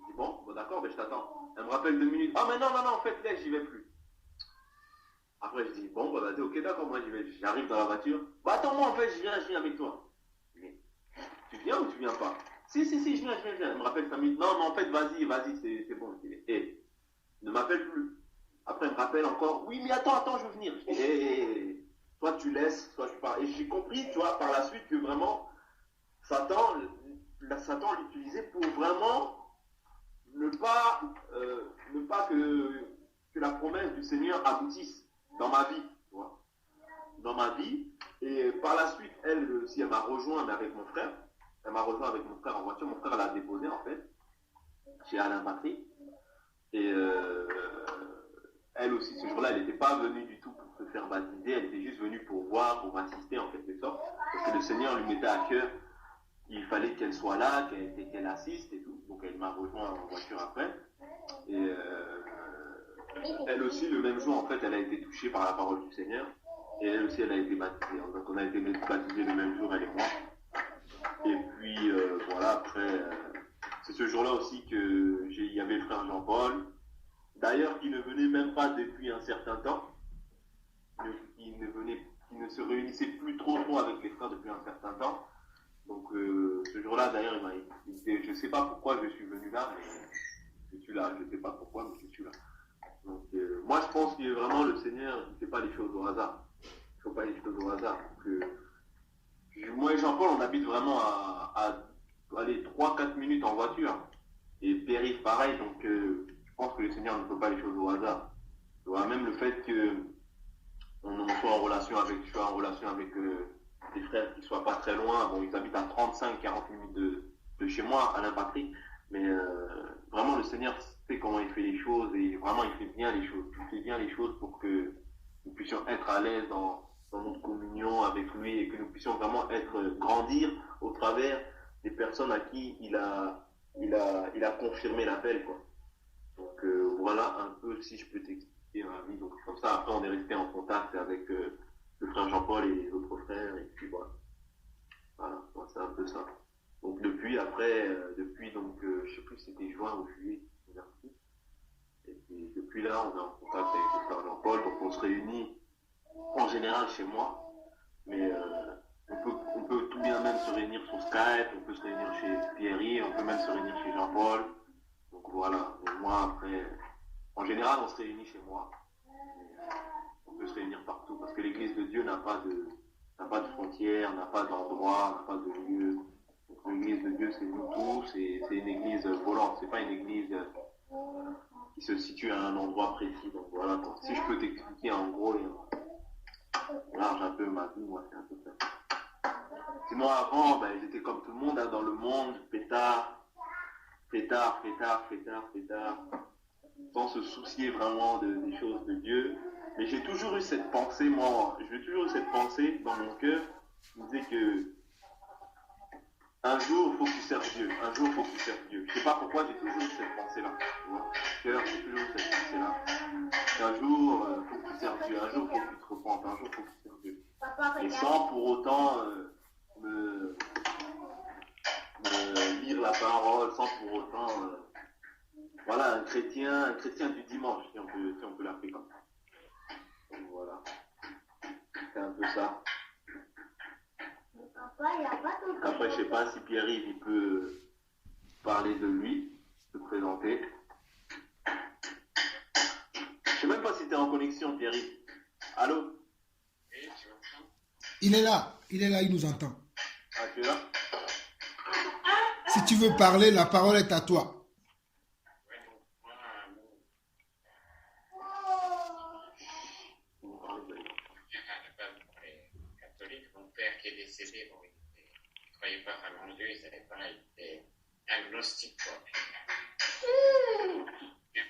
Je dis, bon, d'accord, ben, je t'attends. Elle me rappelle 2 minutes. Ah, mais non, en fait, là, j'y vais plus. Après, je dis, bon, bah, vas-y, ok, d'accord, moi, j'y vais. J'arrive dans la voiture. Bah, attends-moi, en fait, je viens avec toi. Mais, tu viens ou tu viens pas? Si, je viens. Elle me rappelle 5 minutes. Non, mais en fait, vas-y, c'est bon. Et ne m'appelle plus. Après, elle me rappelle encore. Oui, mais attends, je veux venir. Je dis, soit tu laisses, soit je pars. Et j'ai compris, tu vois, par la suite, que vraiment, Satan l'utilisait pour vraiment ne pas que la promesse du Seigneur aboutisse dans ma vie, tu vois, dans ma vie. Et par la suite, elle aussi, elle m'a rejoint, mais avec mon frère. Elle m'a rejoint avec mon frère en voiture. Mon frère l'a déposé, en fait, chez Alain Patrick. Et elle aussi, ce jour-là, elle n'était pas venue du tout pour se faire baptiser. Elle était juste venue pour voir, pour assister, en quelque sorte. Parce que le Seigneur lui mettait à cœur il fallait qu'elle soit là, qu'elle assiste et tout. Donc elle m'a rejoint en voiture après. Et elle aussi, le même jour, en fait, elle a été touchée par la parole du Seigneur. Et elle aussi, elle a été baptisée. Donc on a été baptisés le même jour, elle et moi. Et puis voilà, après, c'est ce jour-là moment-là aussi il y avait le frère Jean-Paul. D'ailleurs, qui ne venait même pas depuis un certain temps. Qui ne se réunissait plus trop avec les frères depuis un certain temps. Donc ce jour-là, d'ailleurs, il disait, je ne sais pas pourquoi je suis venu là, mais je suis là. Je ne sais pas pourquoi, mais je suis là. Donc moi, je pense que vraiment le Seigneur ne fait pas les choses au hasard. Il ne fait pas les choses au hasard. Moi et Jean-Paul, on habite vraiment à 3-4 minutes en voiture. Et Périph, pareil. Donc je pense que le Seigneur ne fait pas les choses au hasard. Tu vois, même le fait que je suis en relation avec des frères qui ne soient pas très loin. Bon, ils habitent à 35-40 minutes de chez moi, Alain Patrick. Mais vraiment, le Seigneur sait comment il fait les choses et vraiment, il fait bien les choses. Il fait bien les choses pour que nous puissions être à l'aise dans notre communion avec lui et que nous puissions vraiment grandir au travers des personnes à qui il a confirmé l'appel, quoi. Donc voilà un peu, si je peux t'expliquer ma vie. Donc comme ça, après, on est resté en contact avec le frère Jean-Paul et les autres frères. Et puis voilà, c'est un peu ça. Donc depuis donc, je sais plus si c'était juin ou juillet, et puis depuis là, on est en contact avec le frère Jean-Paul. Donc on se réunit en général chez moi, mais on peut tout bien même se réunir sur Skype, on peut se réunir chez Pierry, on peut même se réunir chez Jean-Paul. Donc voilà, et moi après, en général on se réunit chez moi, on peut se réunir partout, parce que l'église de Dieu n'a pas de frontières, n'a pas d'endroit, n'a pas de lieu. Donc l'église de Dieu c'est nous tous, c'est une église volante, c'est pas une église qui se situe à un endroit précis. Donc voilà, donc, si je peux t'expliquer en gros et large un peu ma vie, moi c'est un peu ça. Sinon avant, j'étais comme tout le monde dans le monde, pétard, sans se soucier vraiment des choses de Dieu. Mais j'ai toujours eu cette pensée, dans mon cœur, qui me disait que un jour, il faut que tu serves Dieu. Je ne sais pas pourquoi j'ai toujours eu cette pensée-là. J'ai toujours eu cette pensée-là. Un jour, il faut que tu serves Dieu. Un jour, il faut que tu te repentes. Un jour, il faut que tu serves Dieu. Et sans pour autant me lire la parole, sans pour autant... voilà, un chrétien du dimanche, si on peut l'appeler comme ça. Donc voilà. C'est un peu ça. Après, je sais pas si Pierre-Yves il peut parler de lui, se présenter. Je sais même pas si tu es en connexion, Pierre-Yves. Allô? Il est là, il nous entend. Ah, tu es là? Si tu veux parler, la parole est à toi. Qui est décédé, bon, il ne croyait pas vraiment en Dieu, il savait pas, il était agnostique, quoi. Il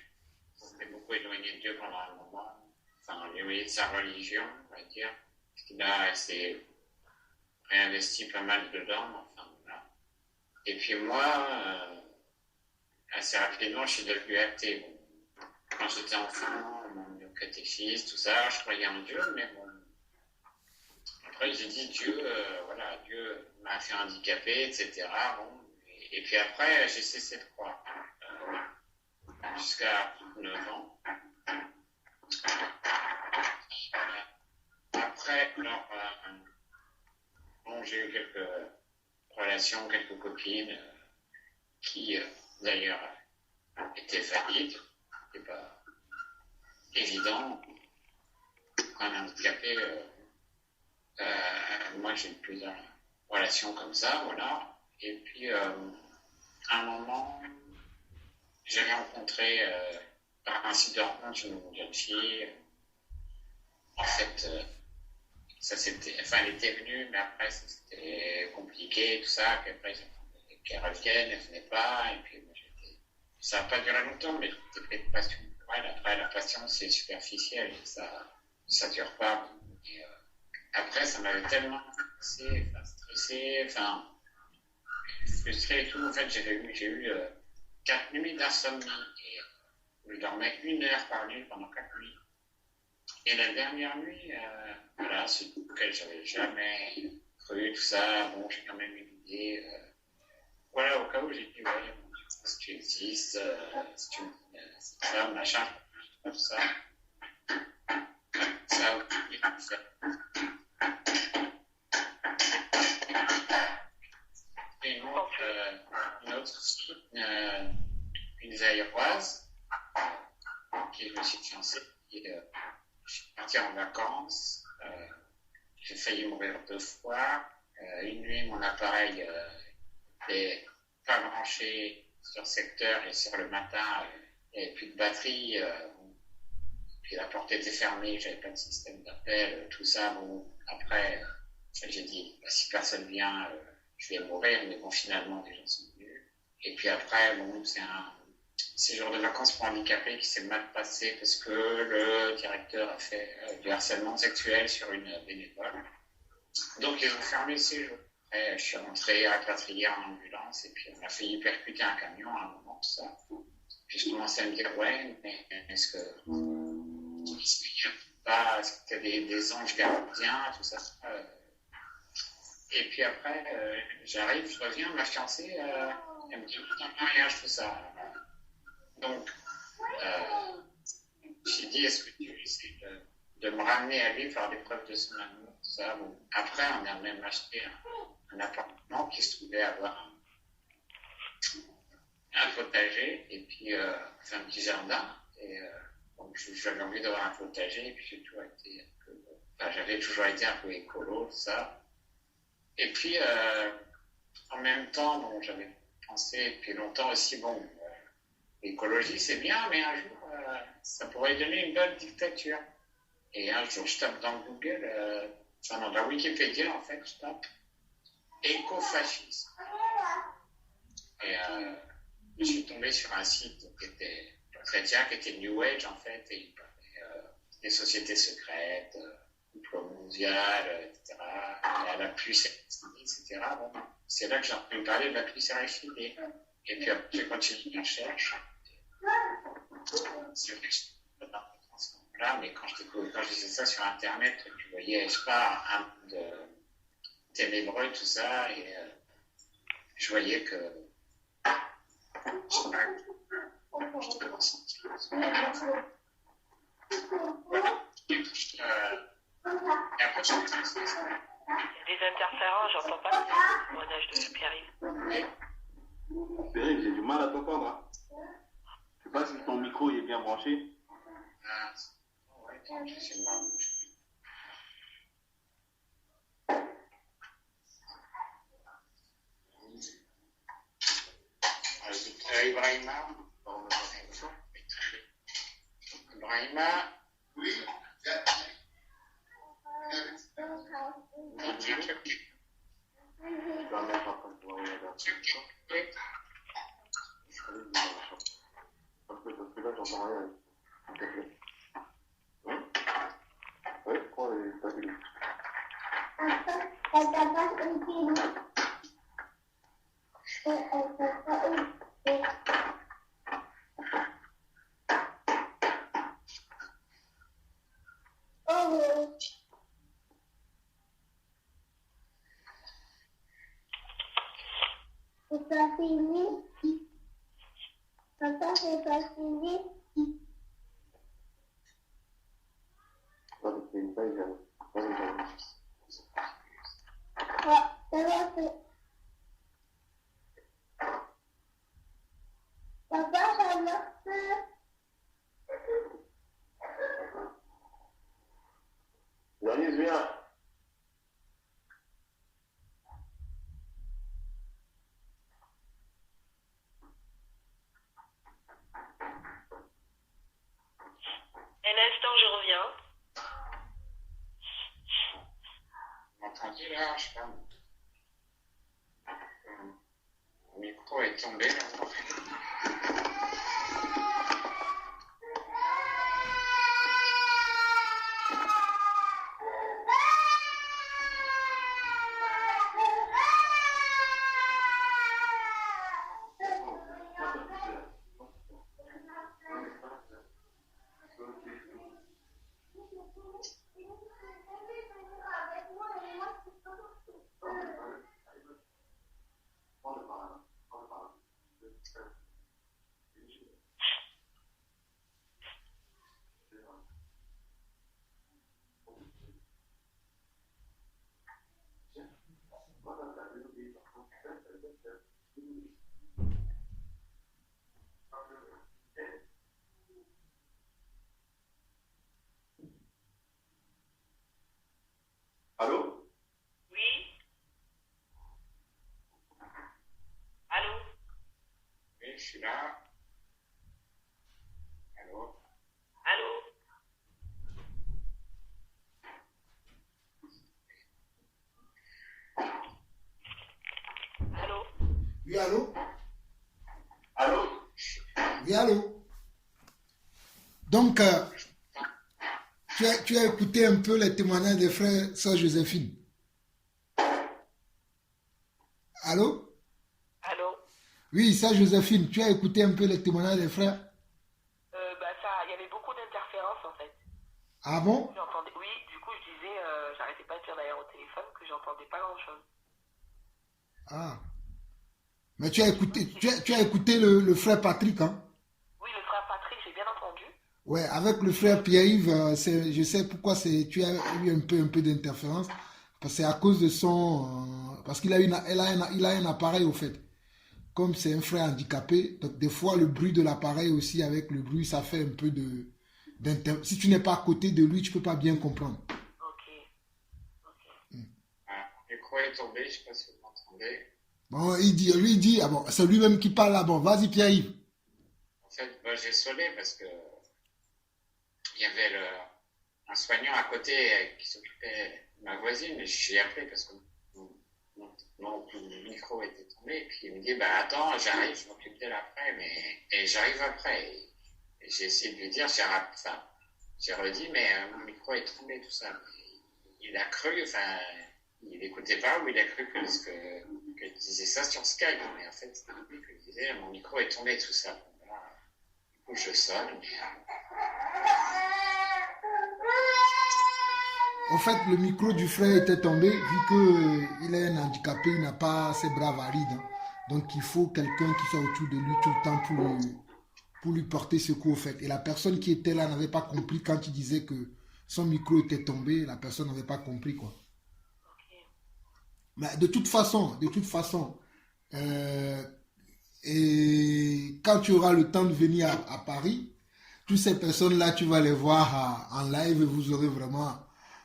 s'était beaucoup éloigné de Dieu pendant un moment, enfin, éloigné de sa religion, on va dire, parce qu'il s'est réinvesti pas mal dedans, enfin, voilà. Et puis moi, assez rapidement, je suis devenu athée. Bon, quand j'étais enfant, on m'a mis au catéchisme, tout ça, je croyais en Dieu, mais bon. Après, j'ai dit Dieu m'a fait handicapé, etc. Bon, et puis après, j'ai cessé de croire. Jusqu'à 9 ans. Après, j'ai eu quelques relations, quelques copines qui, d'ailleurs, étaient valides. C'était pas évident. Un handicapé... moi, j'ai eu plusieurs relations comme ça, voilà. Et puis, à un moment, j'avais rencontré, par un site de rencontre, une jeune fille. En fait, elle était venue, mais après, c'était compliqué, tout ça. Puis après, qu'elle revienne, elle venait pas. Et puis, moi, ça n'a pas duré longtemps, mais j'étais pris de passion. Ouais, après, la passion, c'est superficiel, et ça dure pas. Et, après, ça m'avait tellement stressé, frustré et tout. En fait, j'ai eu 4 nuits d'insomnie. Et je dormais 1 heure par nuit pendant 4 nuits. Et la dernière nuit, voilà, c'est auquel j'avais jamais cru, tout ça. Bon, j'ai quand même une idée. Voilà, au cas où j'ai dit, ouais, si tu existes, si tu c'est ça, machin, tout ça. Ça, oui, ça. Et une autre aussi, une Zaïroise, qui je me suis fiancée, je suis parti en vacances, j'ai failli mourir 2 fois. Une nuit, mon appareil n'était pas branché sur secteur et sur le matin, il n'y avait plus de batterie. Puis la porte était fermée, j'avais pas de système d'appel, tout ça. Bon, après, j'ai dit, bah, si personne vient, je vais mourir, mais bon, finalement, les gens sont venus. Et puis après, bon, c'est un séjour de vacances pour handicapés qui s'est mal passé parce que le directeur a fait du harcèlement sexuel sur une bénévole. Donc, ils ont fermé le séjour. Après, je suis rentré à Quatrier en ambulance et puis on a failli percuter un camion à un moment, tout ça. Puis je commençais à me dire, ouais, mais est-ce qu'il y a des anges gardiens, tout ça. Et puis après, j'arrive, je reviens, ma fiancée, elle me dit, putain, mariage, tout ça. Donc, j'ai dit, est-ce que tu essaies de me ramener à lui, faire des preuves de son amour, tout ça. Bon. Après, on a même acheté un appartement qui se trouvait avoir un potager et puis un petit jardin. Et donc, j'avais envie d'avoir un potager et puis j'avais toujours été un peu écolo, tout ça. Et puis, en même temps, bon, j'avais pensé depuis longtemps aussi, bon, l'écologie c'est bien, mais un jour, ça pourrait donner une bonne dictature. Et un jour, je tape dans Google, dans la Wikipédia, en fait, je tape écofascisme. Et je suis tombé sur un site qui était chrétien, qui était New Age, en fait, et il parlait des sociétés secrètes, complot mondial, etc., et la puce RFID, etc. Bon, c'est là que j'ai entendu parler de la puce RFID. Et puis après, j'ai continué ma recherche. C'est vrai que je n'ai pas d'importance à ce moment-là, mais quand je disais ça sur Internet, tu voyais, je sais pas, un monde ténébreux, tout ça, et je voyais que je sais pas, je te ressenti. Voilà. Et après, je me suis dit, Il y a des interférences, j'entends pas le témoignage de Pierre-Yves. Pierre-Yves, j'ai du mal à t'entendre. Hein. Je sais pas si ton micro il est bien branché. Ouais, je sais pas. Ibrahima. Ibrahima. Oui. Parce que là, j'entends rien. Oui, prends les papiers. C'est pas fini. Papa, c'est pas fini. Papa, ça marche. Yannis, viens. Un instant, je reviens. Vous m'entendez là, je sais pas. Mon micro est tombé là. suis là. Allô? Allô? Allô? Oui, allô? Allô? Oui, allô? Donc, tu as écouté un peu les témoignages des frères Sœur Joséphine. Allô? Allô? Oui, Sœur Joséphine, tu as écouté un peu les témoignages des frères? Il y avait beaucoup d'interférences en fait. Ah bon? J'entendais, oui, du coup je disais, j'arrêtais pas de dire d'ailleurs au téléphone que j'entendais pas grand chose. Ah. Mais tu as écouté, tu as écouté le frère Patrick, hein? Oui, le frère Patrick, j'ai bien entendu. Ouais, avec le frère Pierre-Yves, je sais pourquoi tu as eu un peu d'interférence. Parce que c'est à cause de son. Parce qu'il a, il a un appareil au fait. Comme c'est un frère handicapé, donc des fois le bruit de l'appareil aussi avec le bruit, ça fait un peu de. Si tu n'es pas à côté de lui, tu peux pas bien comprendre. Ok, ok. Ah, le micro est tombé, je ne sais pas si vous m'entendez. Bon, lui il dit, ah bon, c'est lui-même qui parle là. Bon, vas-y Pierre-Yves. En fait, moi, j'ai sonné parce que il y avait un soignant à côté qui s'occupait de ma voisine, et j'ai appelé parce que mon micro était tombé, et puis il me dit, bah attends, j'arrive, je m'occupe d'elle après, et j'arrive après. Et j'ai essayé de lui dire, j'ai redit, mais mon micro est tombé, tout ça. Il a cru, enfin, il n'écoutait pas, ou il a cru que je disais ça sur Skype, mais en fait, c'était lui que je disais, mon micro est tombé, tout ça. Voilà. Du coup, je sonne. En fait, le micro du frère était tombé, vu qu'il est un handicapé, il n'a pas ses bras valides, hein. Donc il faut quelqu'un qui soit autour de lui tout le temps pour lui porter secours, au fait. Et la personne qui était là n'avait pas compris quand il disait que son micro était tombé, la personne n'avait pas compris, quoi. Mais de toute façon, et quand tu auras le temps de venir à Paris, toutes ces personnes-là, tu vas les voir en live et vous aurez vraiment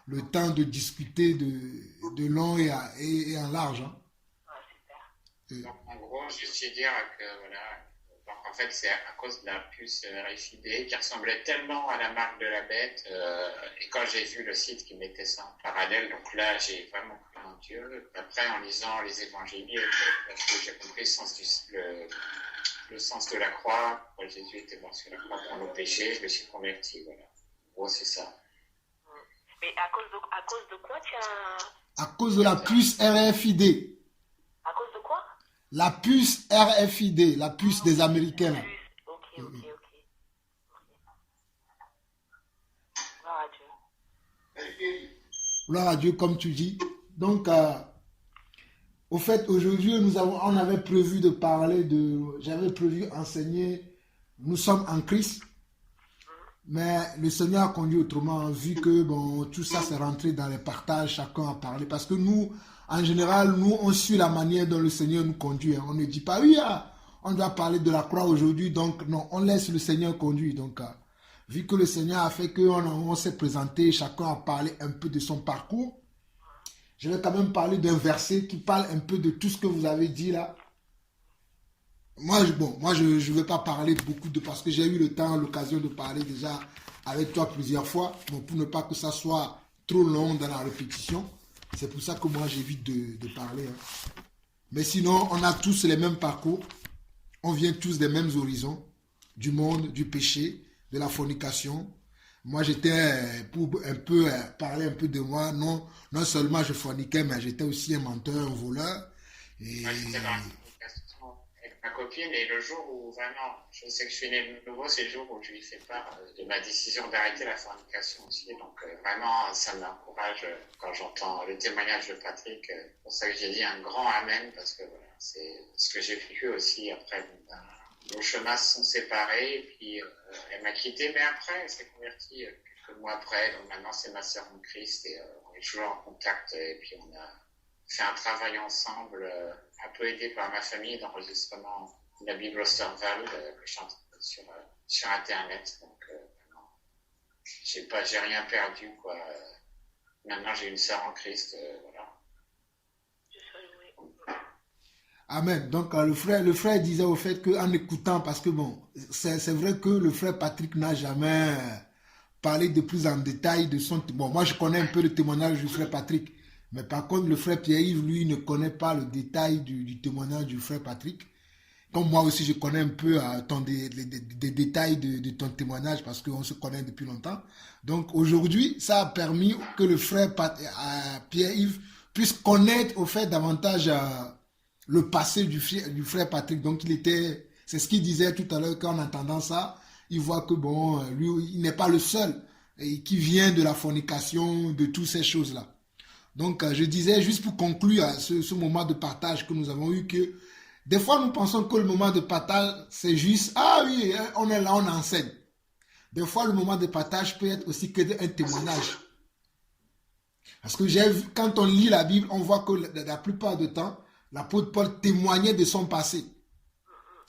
le temps de discuter de long et en large, hein. Ouais, super. Donc, en gros, juste dire que, voilà, donc, en fait, c'est à cause de la puce RFID qui ressemblait tellement à la marque de la bête. Et quand j'ai vu le site qui mettait ça en parallèle, donc là, j'ai vraiment cru en Dieu. Après, en lisant les évangiles, parce que j'ai compris le sens de la croix, pourquoi Jésus était mort sur la croix pour nos péchés, je me suis converti, voilà. En gros, c'est ça. Mais à cause de quoi tu as... À cause de la puce RFID. À cause de quoi? La puce RFID, la puce des Américains. Là. Ok. Gloire à Dieu. Gloire à Dieu, comme tu dis. Donc, au fait, aujourd'hui, on avait prévu de parler j'avais prévu enseigner, nous sommes en Christ, mais le Seigneur a conduit autrement, vu que bon, tout ça s'est rentré dans les partages, chacun a parlé, parce que nous, en général, on suit la manière dont le Seigneur nous conduit, hein. On ne dit pas, oui, on doit parler de la croix aujourd'hui, donc non, on laisse le Seigneur conduire. Donc, vu que le Seigneur a fait qu'on s'est présenté, chacun a parlé un peu de son parcours, je vais quand même parler d'un verset qui parle un peu de tout ce que vous avez dit là. Moi, je ne vais pas parler beaucoup parce que j'ai eu l'occasion de parler déjà avec toi plusieurs fois. Bon, pour ne pas que ça soit trop long dans la répétition. C'est pour ça que moi, j'évite de parler, hein. Mais sinon, on a tous les mêmes parcours. On vient tous des mêmes horizons. Du monde, du péché, de la fornication. Moi, j'étais, pour un peu parler un peu de moi, non seulement je forniquais, mais j'étais aussi un menteur, un voleur. Et... Moi, j'étais dans la communication avec ma copine, et le jour où vraiment je sais que je suis né de nouveau, c'est le jour où je lui fais part de ma décision d'arrêter la fornication aussi. Donc vraiment, ça m'encourage quand j'entends le témoignage de Patrick. C'est pour ça que j'ai dit un grand amen, parce que voilà, c'est ce que j'ai vécu aussi après. Nos chemins se sont séparés, et puis elle m'a quitté, mais après, elle s'est convertie quelques mois après. Donc maintenant, c'est ma sœur en Christ, et on est toujours en contact, et puis on a fait un travail ensemble, un peu aidé par ma famille d'enregistrement de la Bible Osterwald que je chante sur Internet. Donc, j'ai rien perdu, quoi. Maintenant, j'ai une sœur en Christ, voilà. Amen. Donc, le frère disait au fait qu'en écoutant, parce que bon, c'est vrai que le frère Patrick n'a jamais parlé de plus en détail de son... Bon, moi, je connais un peu le témoignage du frère Patrick, mais par contre, le frère Pierre-Yves, lui, ne connaît pas le détail du témoignage du frère Patrick. Comme moi aussi, je connais un peu des détails de ton témoignage parce qu'on se connaît depuis longtemps. Donc, aujourd'hui, ça a permis que le frère Pierre-Yves puisse connaître au fait davantage... le passé du frère Patrick. Donc, c'est ce qu'il disait tout à l'heure, qu'en entendant ça, il voit que, bon, lui, il n'est pas le seul qui vient de la fornication, de toutes ces choses-là. Donc, je disais, juste pour conclure ce moment de partage que nous avons eu, que des fois, nous pensons que le moment de partage, c'est juste, ah oui, on est là, on enseigne. Des fois, le moment de partage peut être aussi que un témoignage. Parce que quand on lit la Bible, on voit que la plupart du temps, l'apôtre Paul témoignait de son passé.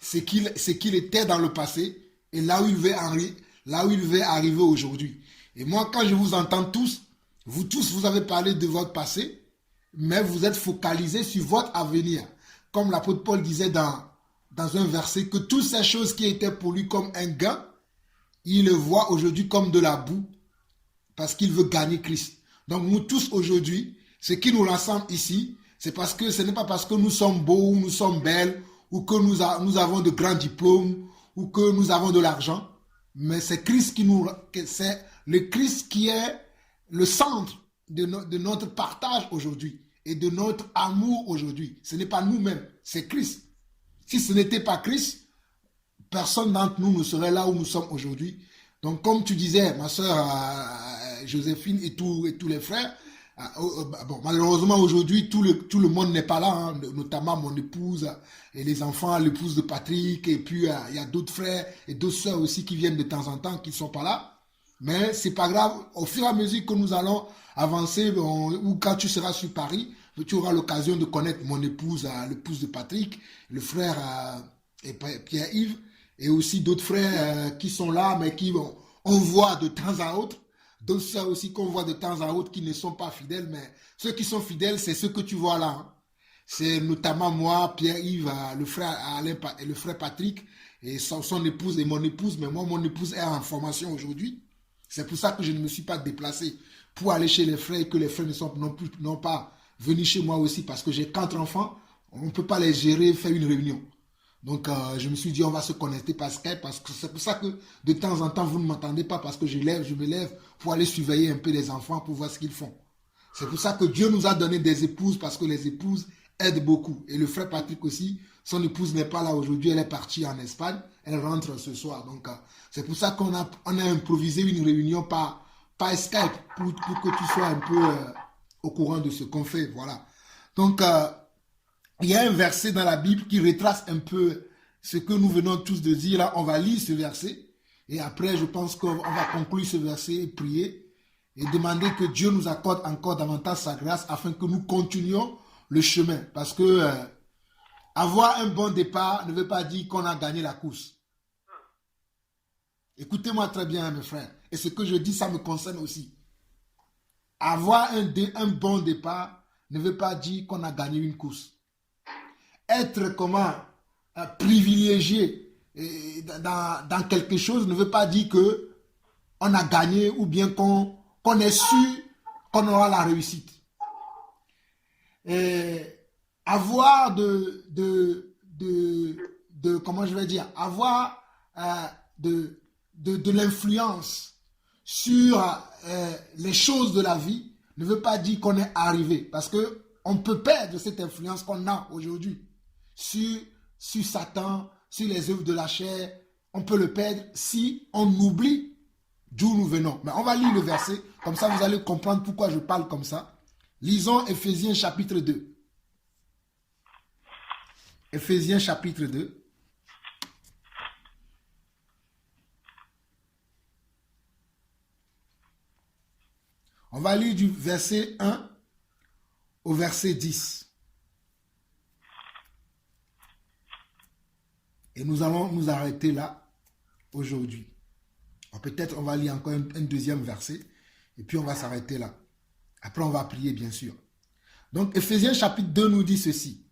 C'est qu'il était dans le passé et là où il veut arriver aujourd'hui. Et moi, quand je vous entends tous, vous avez parlé de votre passé, mais vous êtes focalisés sur votre avenir. Comme l'apôtre Paul disait dans un verset, que toutes ces choses qui étaient pour lui comme un gain, il le voit aujourd'hui comme de la boue, parce qu'il veut gagner Christ. Donc nous tous aujourd'hui, ce qui nous rassemble ici, c'est parce que ce n'est pas parce que nous sommes beaux, ou nous sommes belles, ou que nous avons de grands diplômes, ou que nous avons de l'argent, mais c'est c'est le Christ qui est le centre de notre partage aujourd'hui et de notre amour aujourd'hui. Ce n'est pas nous-mêmes, c'est Christ. Si ce n'était pas Christ, personne d'entre nous ne serait là où nous sommes aujourd'hui. Donc comme tu disais, ma soeur Joséphine et tous les frères, bon, malheureusement aujourd'hui tout le monde n'est pas là, hein, notamment mon épouse et les enfants, l'épouse de Patrick, et puis il y a d'autres frères et d'autres sœurs aussi qui viennent de temps en temps qui ne sont pas là, mais c'est pas grave. Au fur et à mesure que nous allons avancer, ou quand tu seras sur Paris, tu auras l'occasion de connaître mon épouse, l'épouse de Patrick, le frère Pierre-Yves, et aussi d'autres frères qui sont là mais qui on voit de temps à autre. D'autres sœurs aussi qu'on voit de temps à autre qui ne sont pas fidèles, mais ceux qui sont fidèles, c'est ceux que tu vois là. Hein. C'est notamment moi, Pierre-Yves, le frère Alain et le frère Patrick, et son épouse et mon épouse. Mais moi, mon épouse est en formation aujourd'hui. C'est pour ça que je ne me suis pas déplacé pour aller chez les frères et que les frères n'ont pas venu chez moi aussi parce que j'ai 4 enfants. On ne peut pas les gérer, faire une réunion. Donc, je me suis dit, on va se connecter par Skype parce que c'est pour ça que de temps en temps, vous ne m'entendez pas parce que je me lève pour aller surveiller un peu les enfants pour voir ce qu'ils font. C'est pour ça que Dieu nous a donné des épouses parce que les épouses aident beaucoup. Et le frère Patrick aussi, son épouse n'est pas là aujourd'hui, elle est partie en Espagne, elle rentre ce soir. Donc, c'est pour ça qu'on a improvisé une réunion par Skype pour que tu sois un peu au courant de ce qu'on fait. Voilà. Donc, il y a un verset dans la Bible qui retrace un peu ce que nous venons tous de dire. Là, on va lire ce verset. Et après, je pense qu'on va conclure ce verset et prier. Et demander que Dieu nous accorde encore davantage sa grâce afin que nous continuions le chemin. Parce que avoir un bon départ ne veut pas dire qu'on a gagné la course. Écoutez-moi très bien, mes frères. Et ce que je dis, ça me concerne aussi. Avoir un bon départ ne veut pas dire qu'on a gagné une course. Être privilégié dans quelque chose ne veut pas dire qu'on a gagné ou bien qu'on est sûr qu'on aura la réussite. Et avoir comment je vais dire, avoir de l'influence sur les choses de la vie ne veut pas dire qu'on est arrivé, parce que on peut perdre cette influence qu'on a aujourd'hui sur Satan, sur les œuvres de la chair. On peut le perdre si on oublie d'où nous venons. Mais on va lire le verset, comme ça vous allez comprendre pourquoi je parle comme ça. Lisons Éphésiens chapitre 2. Éphésiens chapitre 2. On va lire du verset 1 au verset 10. Et nous allons nous arrêter là aujourd'hui. Peut-être on va lire encore un deuxième verset et puis on va s'arrêter là. Après on va prier bien sûr. Donc Éphésiens chapitre 2 nous dit ceci.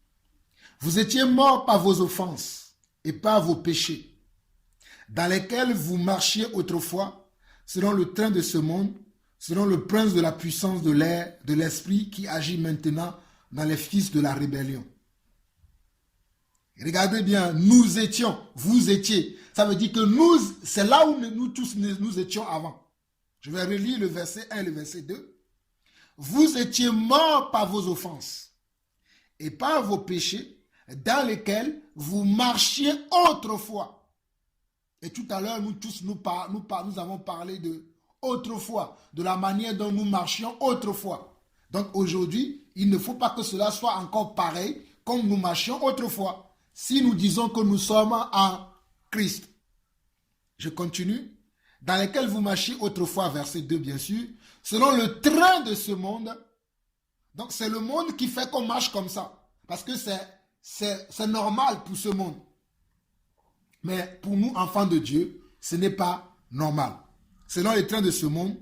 Vous étiez morts par vos offenses et par vos péchés, dans lesquels vous marchiez autrefois, selon le train de ce monde, selon le prince de la puissance de l'air, de l'esprit qui agit maintenant dans les fils de la rébellion. Regardez bien, nous étions, vous étiez. Ça veut dire que nous, c'est là où nous tous nous étions avant. Je vais relire le verset 1 et le verset 2. Vous étiez morts par vos offenses et par vos péchés, dans lesquels vous marchiez autrefois. Et tout à l'heure, nous tous, nous avons parlé de autrefois, de la manière dont nous marchions autrefois. Donc aujourd'hui, il ne faut pas que cela soit encore pareil comme nous marchions autrefois. Si nous disons que nous sommes en Christ. Je continue. Dans lesquels vous marchiez autrefois, verset 2 bien sûr, selon le train de ce monde. Donc c'est le monde qui fait qu'on marche comme ça. Parce que c'est normal pour ce monde. Mais pour nous, enfants de Dieu, ce n'est pas normal. Selon les trains de ce monde,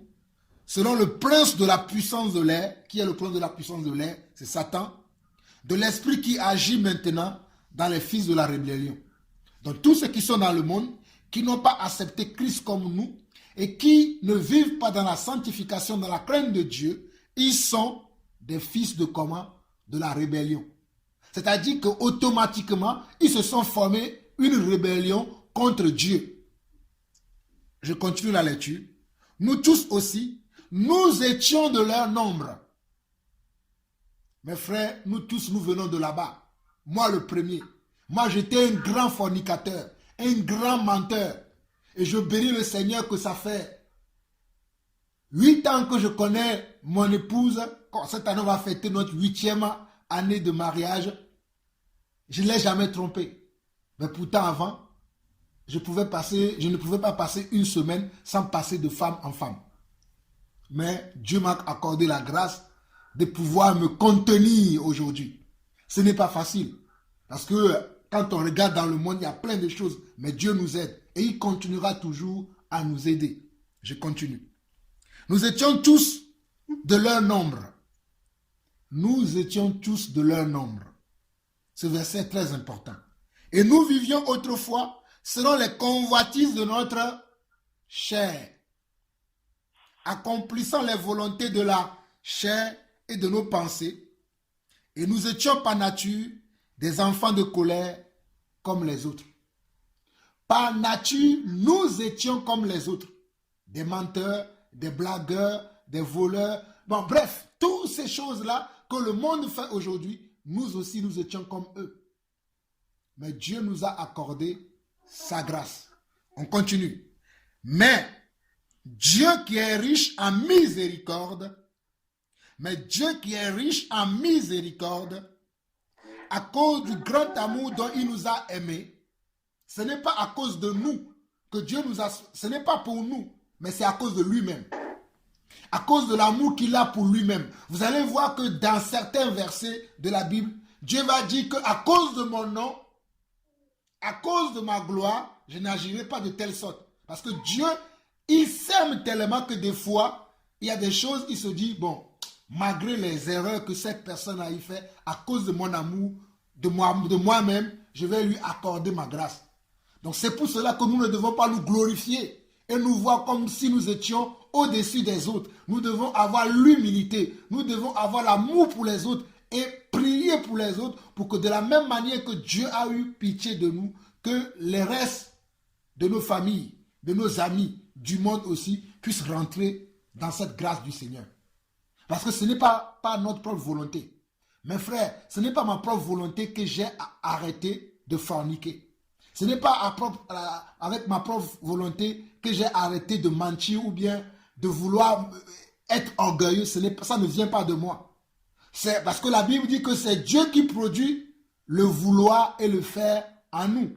selon le prince de la puissance de l'air, qui est le prince de la puissance de l'air, c'est Satan, de l'esprit qui agit maintenant dans les fils de la rébellion. Donc tous ceux qui sont dans le monde, qui n'ont pas accepté Christ comme nous, et qui ne vivent pas dans la sanctification, dans la crainte de Dieu, ils sont des fils de comment? De la rébellion. C'est-à-dire qu'automatiquement, ils se sont formés une rébellion contre Dieu. Je continue la lecture. Nous tous aussi, nous étions de leur nombre. Mes frères, nous tous, nous venons de là-bas. Moi, le premier. Moi, j'étais un grand fornicateur, un grand menteur. Et je bénis le Seigneur que ça fait 8 ans que je connais mon épouse. Cette année, on va fêter notre 8e année de mariage. Je ne l'ai jamais trompée. Mais pourtant, avant, je ne pouvais pas passer une semaine sans passer de femme en femme. Mais Dieu m'a accordé la grâce de pouvoir me contenir aujourd'hui. Ce n'est pas facile. Parce que quand on regarde dans le monde, il y a plein de choses. Mais Dieu nous aide. Et il continuera toujours à nous aider. Je continue. Nous étions tous de leur nombre. Nous étions tous de leur nombre. Ce verset est très important. Et nous vivions autrefois selon les convoitises de notre chair, accomplissant les volontés de la chair et de nos pensées. Et nous étions par nature des enfants de colère comme les autres. Par nature, nous étions comme les autres. Des menteurs, des blagueurs, des voleurs. Bon, bref, toutes ces choses-là que le monde fait aujourd'hui, nous aussi, nous étions comme eux. Mais Dieu nous a accordé sa grâce. On continue. Mais Dieu qui est riche en miséricorde, à cause du grand amour dont il nous a aimés, ce n'est pas à cause de nous que Dieu nous a... Ce n'est pas pour nous, mais c'est à cause de lui-même. À cause de l'amour qu'il a pour lui-même. Vous allez voir que dans certains versets de la Bible, Dieu va dire qu'à cause de mon nom, à cause de ma gloire, je n'agirai pas de telle sorte. Parce que Dieu, il s'aime tellement que des fois, il y a des choses, il se dit, bon, malgré les erreurs que cette personne a fait, à cause de mon amour, de moi-même, je vais lui accorder ma grâce. Donc c'est pour cela que nous ne devons pas nous glorifier et nous voir comme si nous étions au-dessus des autres. Nous devons avoir l'humilité, nous devons avoir l'amour pour les autres et prier pour les autres pour que de la même manière que Dieu a eu pitié de nous, que les restes de nos familles, de nos amis, du monde aussi, puissent rentrer dans cette grâce du Seigneur. Parce que ce n'est pas notre propre volonté. Mes frères, ce n'est pas ma propre volonté que j'ai arrêté de forniquer. Ce n'est pas avec ma propre volonté que j'ai arrêté de mentir ou bien de vouloir être orgueilleux. Ça ne vient pas de moi. C'est parce que la Bible dit que c'est Dieu qui produit le vouloir et le faire en nous.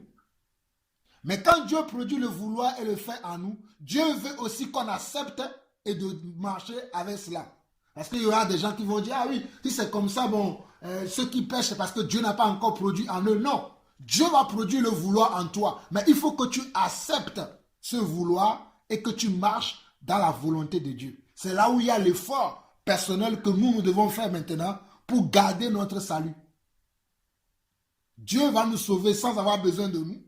Mais quand Dieu produit le vouloir et le faire en nous, Dieu veut aussi qu'on accepte et de marcher avec cela. Parce qu'il y aura des gens qui vont dire, ah oui, si c'est comme ça, bon, ceux qui pêchent, c'est parce que Dieu n'a pas encore produit en eux. Non, Dieu va produire le vouloir en toi. Mais il faut que tu acceptes ce vouloir et que tu marches dans la volonté de Dieu. C'est là où il y a l'effort personnel que nous devons faire maintenant pour garder notre salut. Dieu va nous sauver sans avoir besoin de nous.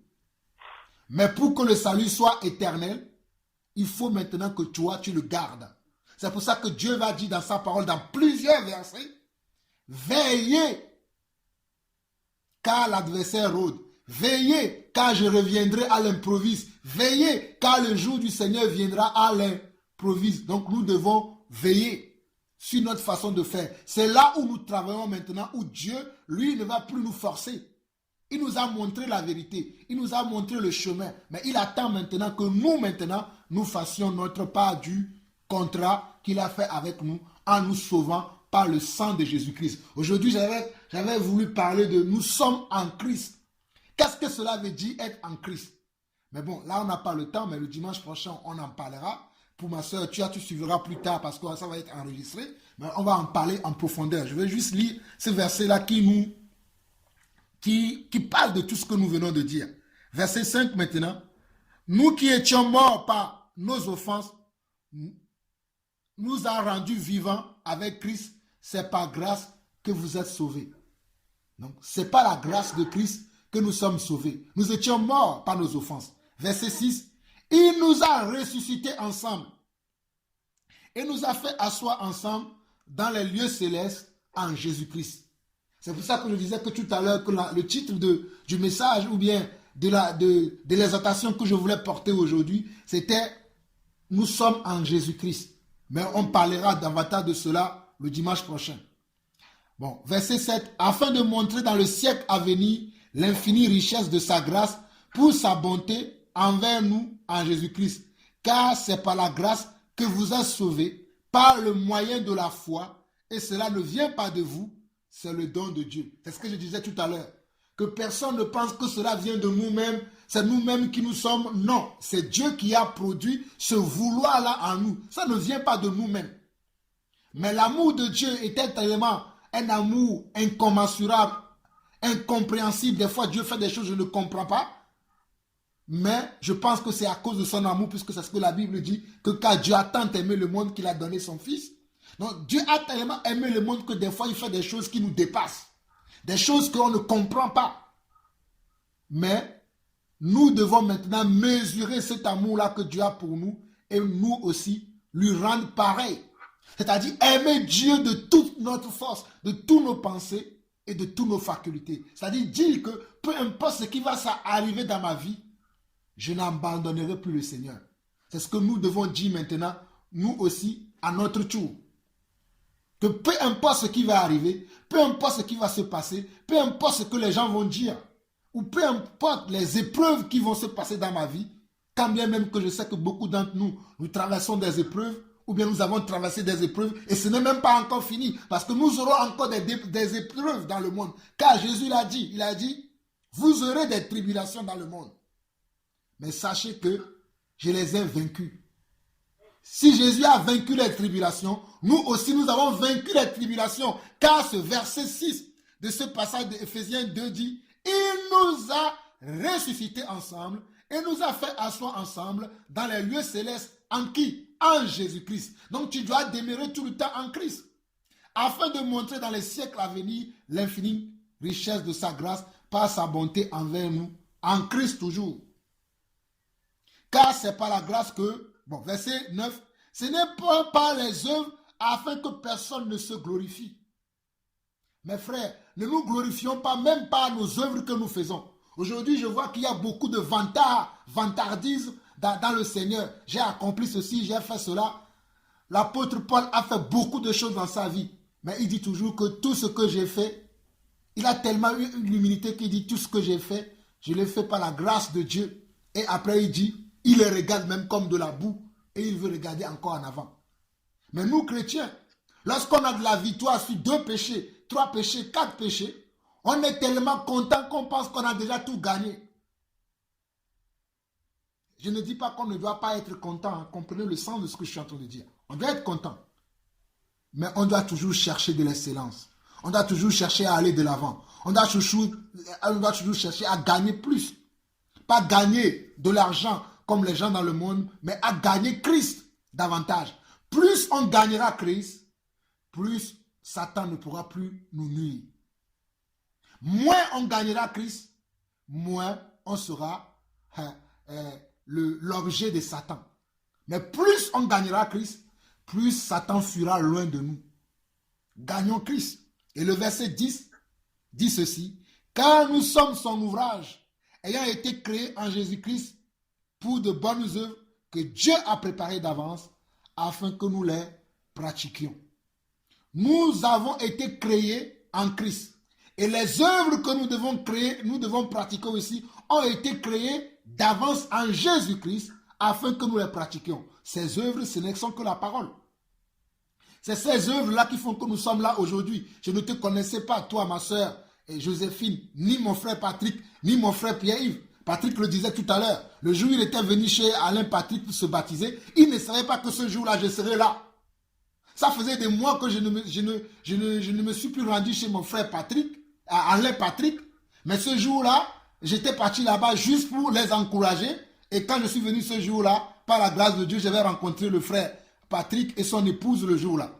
Mais pour que le salut soit éternel, il faut maintenant que toi, tu le gardes. C'est pour ça que Dieu va dire dans sa parole, dans plusieurs versets, veillez, car l'adversaire rôde. Veillez, car je reviendrai à l'improviste. Veillez, car le jour du Seigneur viendra à l'improviste. Donc nous devons veiller sur notre façon de faire. C'est là où nous travaillons maintenant, où Dieu, lui, ne va plus nous forcer. Il nous a montré la vérité. Il nous a montré le chemin. Mais il attend maintenant que nous, nous fassions notre part du contrat qu'il a fait avec nous en nous sauvant par le sang de Jésus-Christ. Aujourd'hui, j'avais voulu parler de nous sommes en Christ. Qu'est-ce que cela veut dire être en Christ? Mais bon, là, on n'a pas le temps, mais le dimanche prochain, on en parlera. Pour ma soeur, tu suivras plus tard parce que ça va être enregistré. Mais on va en parler en profondeur. Je vais juste lire ce verset-là qui parle de tout ce que nous venons de dire. Verset 5 maintenant. Nous qui étions morts par nos offenses, nous a rendus vivants avec Christ. C'est par grâce que vous êtes sauvés. Donc, c'est par la grâce de Christ que nous sommes sauvés. Nous étions morts par nos offenses. Verset 6. Il nous a ressuscités ensemble et nous a fait asseoir ensemble dans les lieux célestes en Jésus-Christ. C'est pour ça que je disais que tout à l'heure que le titre du message ou bien de l'exhortation que je voulais porter aujourd'hui, c'était « Nous sommes en Jésus-Christ ». Mais on parlera davantage de cela le dimanche prochain. Bon, verset 7. « Afin de montrer dans le siècle à venir l'infinie richesse de sa grâce pour sa bonté envers nous en Jésus-Christ. Car c'est par la grâce que vous êtes sauvés, par le moyen de la foi, et cela ne vient pas de vous, c'est le don de Dieu. » C'est ce que je disais tout à l'heure. Que personne ne pense que cela vient de nous-mêmes, c'est nous-mêmes qui nous sommes. Non, c'est Dieu qui a produit ce vouloir-là en nous. Ça ne vient pas de nous-mêmes. Mais l'amour de Dieu était tellement un amour incommensurable, incompréhensible. Des fois, Dieu fait des choses que je ne comprends pas. Mais je pense que c'est à cause de son amour, puisque c'est ce que la Bible dit, que car Dieu a tant aimé le monde qu'il a donné son Fils. Donc Dieu a tellement aimé le monde que des fois il fait des choses qui nous dépassent. Des choses qu'on ne comprend pas. Mais nous devons maintenant mesurer cet amour-là que Dieu a pour nous et nous aussi lui rendre pareil. C'est-à-dire aimer Dieu de toute notre force, de toutes nos pensées et de toutes nos facultés. C'est-à-dire dire que peu importe ce qui va arriver dans ma vie, je n'abandonnerai plus le Seigneur. C'est ce que nous devons dire maintenant, nous aussi, à notre tour. Que peu importe ce qui va arriver, peu importe ce qui va se passer, peu importe ce que les gens vont dire, ou peu importe les épreuves qui vont se passer dans ma vie, quand bien même que je sais que beaucoup d'entre nous, nous traversons des épreuves, ou bien nous avons traversé des épreuves, et ce n'est même pas encore fini, parce que nous aurons encore des épreuves dans le monde. Car Jésus l'a dit, il a dit, vous aurez des tribulations dans le monde. Mais sachez que je les ai vaincus. Si Jésus a vaincu les tribulations, nous aussi nous avons vaincu les tribulations. Car ce verset 6 de ce passage d'Éphésiens 2 dit, il nous a ressuscités ensemble et nous a fait asseoir ensemble dans les lieux célestes. En qui? En Jésus-Christ. Donc tu dois demeurer tout le temps en Christ. Afin de montrer dans les siècles à venir l'infinie richesse de sa grâce par sa bonté envers nous. En Christ toujours. Car c'est par la grâce que, bon, verset 9, ce n'est pas par les œuvres afin que personne ne se glorifie. Mes frères, ne nous glorifions pas même par nos œuvres que nous faisons. Aujourd'hui, je vois qu'il y a beaucoup de vantardisme dans le Seigneur. J'ai accompli ceci, j'ai fait cela. L'apôtre Paul a fait beaucoup de choses dans sa vie. Mais il dit toujours que tout ce que j'ai fait, il a tellement eu l'humilité qu'il dit tout ce que j'ai fait, je l'ai fait par la grâce de Dieu. Et après il dit, il les regarde même comme de la boue et il veut regarder encore en avant. Mais nous chrétiens, lorsqu'on a de la victoire sur 2 péchés, 3 péchés, 4 péchés, on est tellement content qu'on pense qu'on a déjà tout gagné. Je ne dis pas qu'on ne doit pas être content, hein. Comprenez le sens de ce que je suis en train de dire. On doit être content. Mais on doit toujours chercher de l'excellence. On doit toujours chercher à aller de l'avant. On doit toujours chercher à gagner plus. Pas gagner de l'argent comme les gens dans le monde, mais à gagner Christ davantage. Plus on gagnera Christ, plus Satan ne pourra plus nous nuire. moins on gagnera Christ, moins on sera l'objet de Satan. Mais plus on gagnera Christ, plus Satan fuira loin de nous. Gagnons Christ. Et le verset 10 dit ceci, car nous sommes son ouvrage, ayant été créés en Jésus-Christ pour de bonnes œuvres que Dieu a préparées d'avance afin que nous les pratiquions. Nous avons été créés en Christ. Et les œuvres que nous devons créer, nous devons pratiquer aussi, ont été créées d'avance en Jésus-Christ afin que nous les pratiquions. Ces œuvres, ce ne sont que la parole. C'est ces œuvres-là qui font que nous sommes là aujourd'hui. Je ne te connaissais pas, toi, ma soeur Joséphine, ni mon frère Patrick, ni mon frère Pierre-Yves. Patrick le disait tout à l'heure. Le jour où il était venu chez Alain Patrick pour se baptiser, il ne savait pas que ce jour-là, je serais là. Ça faisait des mois que je ne me suis plus rendu chez mon frère Patrick, Alain Patrick. Mais ce jour-là, j'étais parti là-bas juste pour les encourager. Et quand je suis venu ce jour-là, par la grâce de Dieu, j'avais rencontré le frère Patrick et son épouse le jour-là.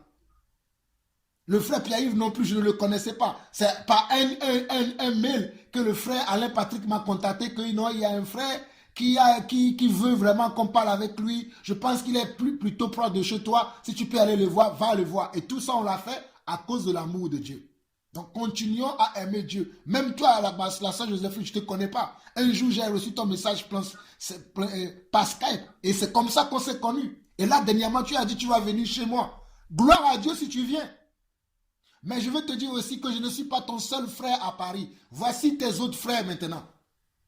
Le frère Pierre-Yves non plus, je ne le connaissais pas. C'est par un mail que le frère Alain Patrick m'a contacté qu'il y a un frère qui veut vraiment qu'on parle avec lui. Je pense qu'il est plutôt proche de chez toi. Si tu peux aller le voir, va le voir. Et tout ça, on l'a fait à cause de l'amour de Dieu. Donc, continuons à aimer Dieu. Même toi, la sœur Joséphine, je ne te connais pas. Un jour, j'ai reçu ton message par Skype. Et c'est comme ça qu'on s'est connus. Et là, dernièrement, tu as dit, tu vas venir chez moi. Gloire à Dieu si tu viens. Mais je veux te dire aussi que je ne suis pas ton seul frère à Paris. Voici tes autres frères maintenant.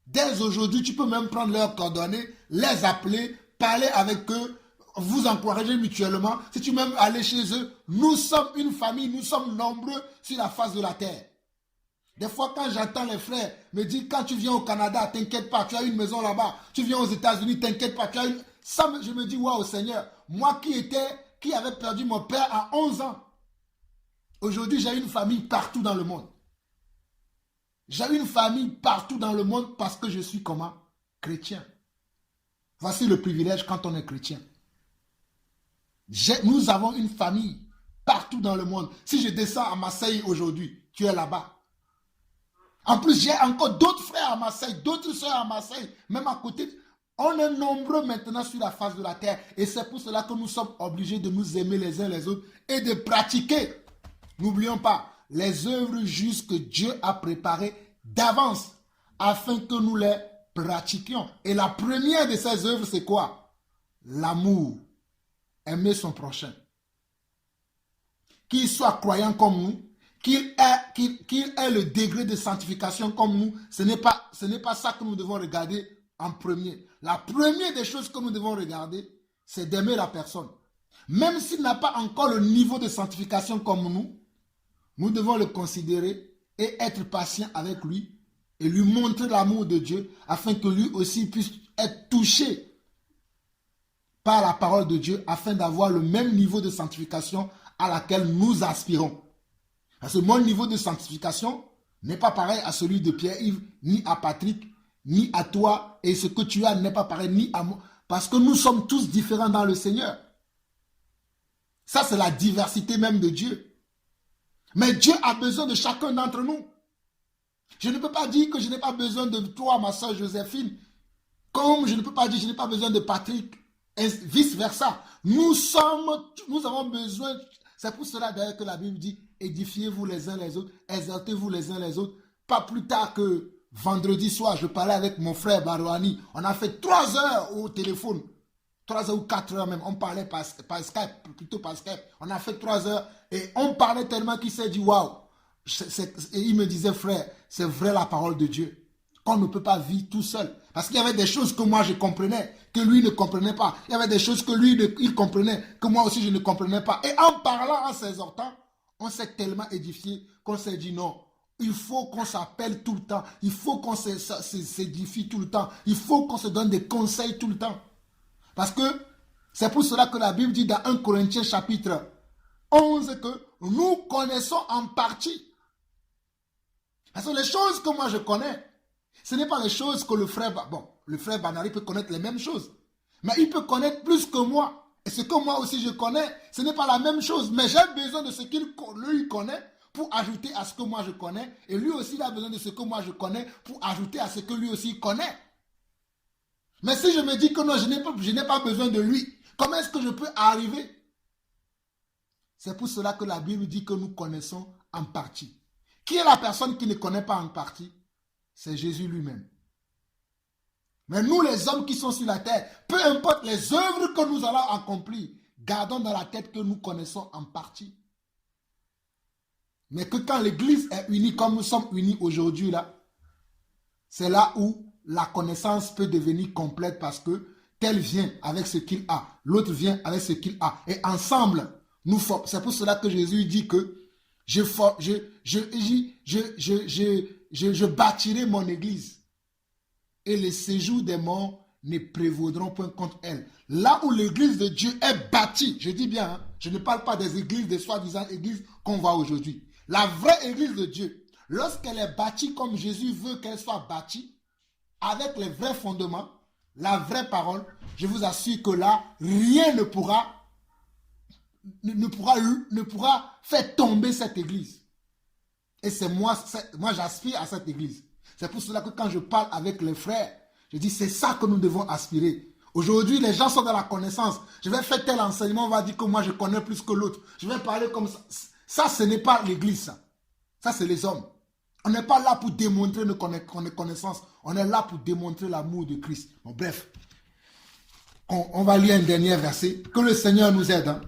Dès aujourd'hui, tu peux même prendre leurs coordonnées, les appeler, parler avec eux, vous encourager mutuellement. Si tu peux même aller chez eux, nous sommes une famille, nous sommes nombreux sur la face de la terre. Des fois, quand j'entends les frères me dire, quand tu viens au Canada, t'inquiète pas, tu as une maison là-bas. Tu viens aux États-Unis, t'inquiète pas, tu as une... Ça, je me dis, waouh, Seigneur, moi qui avait perdu mon père à 11 ans, aujourd'hui, j'ai une famille partout dans le monde. J'ai une famille partout dans le monde parce que je suis comment? Chrétien. Voici le privilège quand on est chrétien. Nous avons une famille partout dans le monde. Si je descends à Marseille aujourd'hui, tu es là-bas. En plus, j'ai encore d'autres frères à Marseille, d'autres soeurs à Marseille, même à côté. On est nombreux maintenant sur la face de la terre. Et c'est pour cela que nous sommes obligés de nous aimer les uns les autres et de pratiquer. N'oublions pas les œuvres justes que Dieu a préparées d'avance afin que nous les pratiquions. Et la première de ces œuvres, c'est quoi? L'amour. Aimer son prochain. Qu'il soit croyant comme nous, qu'il ait le degré de sanctification comme nous, ce n'est pas ça que nous devons regarder en premier. La première des choses que nous devons regarder, c'est d'aimer la personne. Même s'il n'a pas encore le niveau de sanctification comme nous devons le considérer et être patient avec lui et lui montrer l'amour de Dieu afin que lui aussi puisse être touché par la parole de Dieu afin d'avoir le même niveau de sanctification à laquelle nous aspirons. Parce que mon niveau de sanctification n'est pas pareil à celui de Pierre-Yves, ni à Patrick, ni à toi, et ce que tu as n'est pas pareil ni à moi, parce que nous sommes tous différents dans le Seigneur. Ça, c'est la diversité même de Dieu. Mais Dieu a besoin de chacun d'entre nous. Je ne peux pas dire que je n'ai pas besoin de toi, ma soeur Joséphine, comme je ne peux pas dire que je n'ai pas besoin de Patrick, et vice-versa. Nous avons besoin, c'est pour cela d'ailleurs que la Bible dit, édifiez-vous les uns les autres, exaltez-vous les uns les autres. Pas plus tard que vendredi soir, je parlais avec mon frère Barouani. On a fait 3 heures au téléphone. 3 heures ou 4 heures même. On parlait par Skype, plutôt par Skype. On a fait 3 heures et on parlait tellement qu'il s'est dit waouh. Et il me disait, frère, c'est vrai la parole de Dieu. Qu'on ne peut pas vivre tout seul. Parce qu'il y avait des choses que moi je comprenais, que lui ne comprenait pas. Il y avait des choses que lui il comprenait, que moi aussi je ne comprenais pas. Et en parlant, en s'exhortant, on s'est tellement édifié qu'on s'est dit non. Il faut qu'on s'appelle tout le temps. Il faut qu'on s'édifie tout le temps. Il faut qu'on se donne des conseils tout le temps. Parce que c'est pour cela que la Bible dit dans 1 Corinthiens chapitre 11 que nous connaissons en partie. Parce que les choses que moi je connais, ce n'est pas les choses que le frère Banari peut connaître les mêmes choses. Mais il peut connaître plus que moi. Et ce que moi aussi je connais, ce n'est pas la même chose. Mais j'ai besoin de ce qu'il lui connaît pour ajouter à ce que moi je connais, et lui aussi il a besoin de ce que moi je connais pour ajouter à ce que lui aussi connaît. Mais si je me dis que non, je n'ai pas besoin de lui, comment est-ce que je peux arriver? C'est pour cela que la Bible dit que nous connaissons en partie. Qui est la personne qui ne connaît pas en partie? C'est Jésus lui-même. Mais nous, les hommes qui sont sur la terre, peu importe les œuvres que nous allons accomplir, gardons dans la tête que nous connaissons en partie. Mais que quand l'Église est unie comme nous sommes unis aujourd'hui, là, c'est là où la connaissance peut devenir complète parce que tel vient avec ce qu'il a, l'autre vient avec ce qu'il a. Et ensemble, nous formons. C'est pour cela que Jésus dit que je bâtirai mon Église. Et les séjours des morts ne prévaudront point contre elle. Là où l'église de Dieu est bâtie, je dis bien, hein, je ne parle pas des églises, des soi-disant églises qu'on voit aujourd'hui. La vraie église de Dieu, lorsqu'elle est bâtie comme Jésus veut qu'elle soit bâtie, avec les vrais fondements, la vraie parole, je vous assure que là, rien ne pourra faire tomber cette église. Et c'est moi j'aspire à cette église. C'est pour cela que quand je parle avec les frères, je dis c'est ça que nous devons aspirer. Aujourd'hui, les gens sont dans la connaissance. Je vais faire tel enseignement, on va dire que moi je connais plus que l'autre. Je vais parler comme ça. Ça, ce n'est pas l'église, ça. Ça, c'est les hommes. On n'est pas là pour démontrer nos connaissances. On est là pour démontrer l'amour de Christ. Bon, bref. On va lire un dernier verset. Que le Seigneur nous aide. Hein.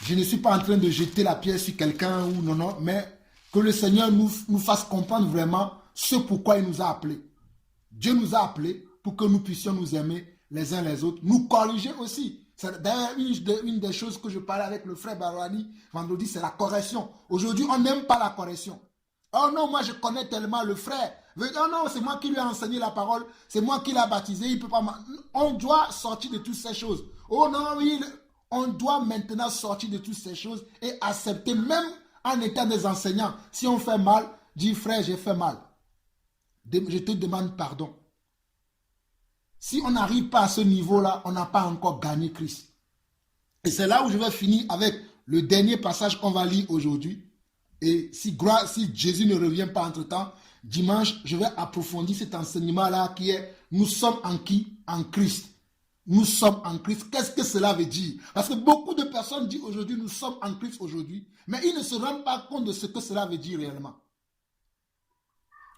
Je ne suis pas en train de jeter la pierre sur quelqu'un ou non, mais que le Seigneur nous fasse comprendre vraiment ce pourquoi il nous a appelés. Dieu nous a appelés pour que nous puissions nous aimer les uns les autres, nous corriger aussi. C'est d'ailleurs une des choses que je parlais avec le frère Barwani vendredi, c'est la correction. Aujourd'hui, on n'aime pas la correction. Oh non, moi je connais tellement le frère. Oh non, c'est moi qui lui ai enseigné la parole, c'est moi qui l'ai baptisé, il peut pas. On doit sortir de toutes ces choses. Oh non, oui, on doit maintenant sortir de toutes ces choses et accepter, même en étant des enseignants. Si on fait mal, dis frère, j'ai fait mal. Je te demande pardon. Si on n'arrive pas à ce niveau-là, on n'a pas encore gagné Christ. Et c'est là où je vais finir avec le dernier passage qu'on va lire aujourd'hui. Et si Jésus ne revient pas entre-temps, dimanche, je vais approfondir cet enseignement-là qui est « Nous sommes en qui? En Christ ». Nous sommes en Christ. Qu'est-ce que cela veut dire? Parce que beaucoup de personnes disent aujourd'hui « Nous sommes en Christ aujourd'hui », mais ils ne se rendent pas compte de ce que cela veut dire réellement.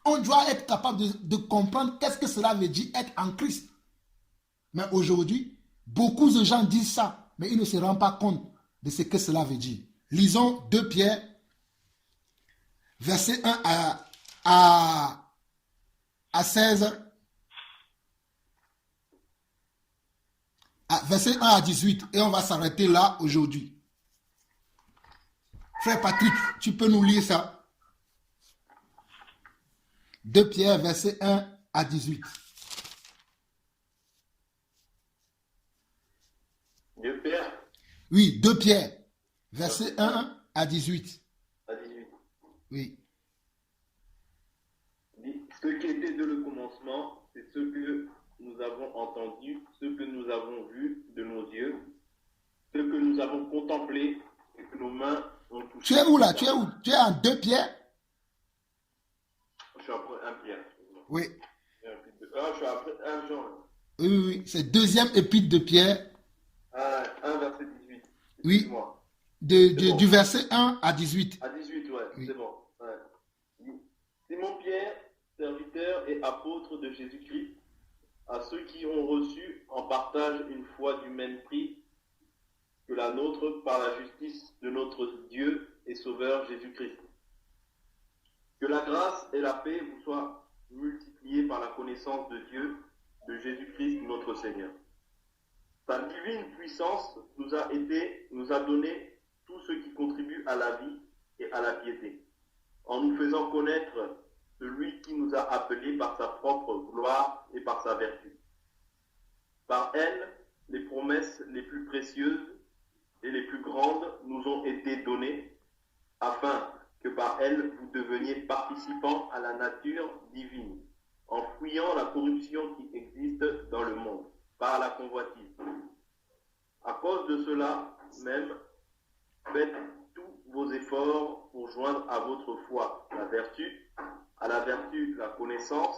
On doit être capable de comprendre qu'est-ce que cela veut dire être en Christ. Mais aujourd'hui, beaucoup de gens disent ça, mais ils ne se rendent pas compte de ce que cela veut dire. Lisons 2 Pierre, verset 1 à 16, verset 1 à 18, et on va s'arrêter là aujourd'hui. Frère Patrick, tu peux nous lire ça? 2 Pierre, verset 1 à 18. 2 Pierre? Oui, 2 Pierre, verset 1 à 18. À 18. Oui. Ce qui était de le commencement, c'est ce que nous avons entendu, ce que nous avons vu de nos yeux, ce que nous avons contemplé et que nos mains ont touché. Tu es où là? Tu es où? Tu es en 2 Pierre? Je suis après 1 Pierre. Oui. Je suis après 1 Jean. Oui. C'est deuxième épître de Pierre. 1 verset 18. Oui. Bon. Du verset 1 à 18. À 18, ouais, Oui. c'est bon. Ouais. Simon Pierre, serviteur et apôtre de Jésus-Christ, à ceux qui ont reçu en partage une foi du même prix que la nôtre par la justice de notre Dieu et Sauveur Jésus-Christ. Que la grâce et la paix vous soient multipliées par la connaissance de Dieu, de Jésus-Christ notre Seigneur. Sa divine puissance nous a donné tout ce qui contribue à la vie et à la piété, en nous faisant connaître celui qui nous a appelés par sa propre gloire et par sa vertu. Par elle, les promesses les plus précieuses et les plus grandes nous ont été données, afin que par elles vous deveniez participants à la nature divine, en fuyant la corruption qui existe dans le monde, par la convoitise. À cause de cela même, faites tous vos efforts pour joindre à votre foi la vertu, à la vertu la connaissance,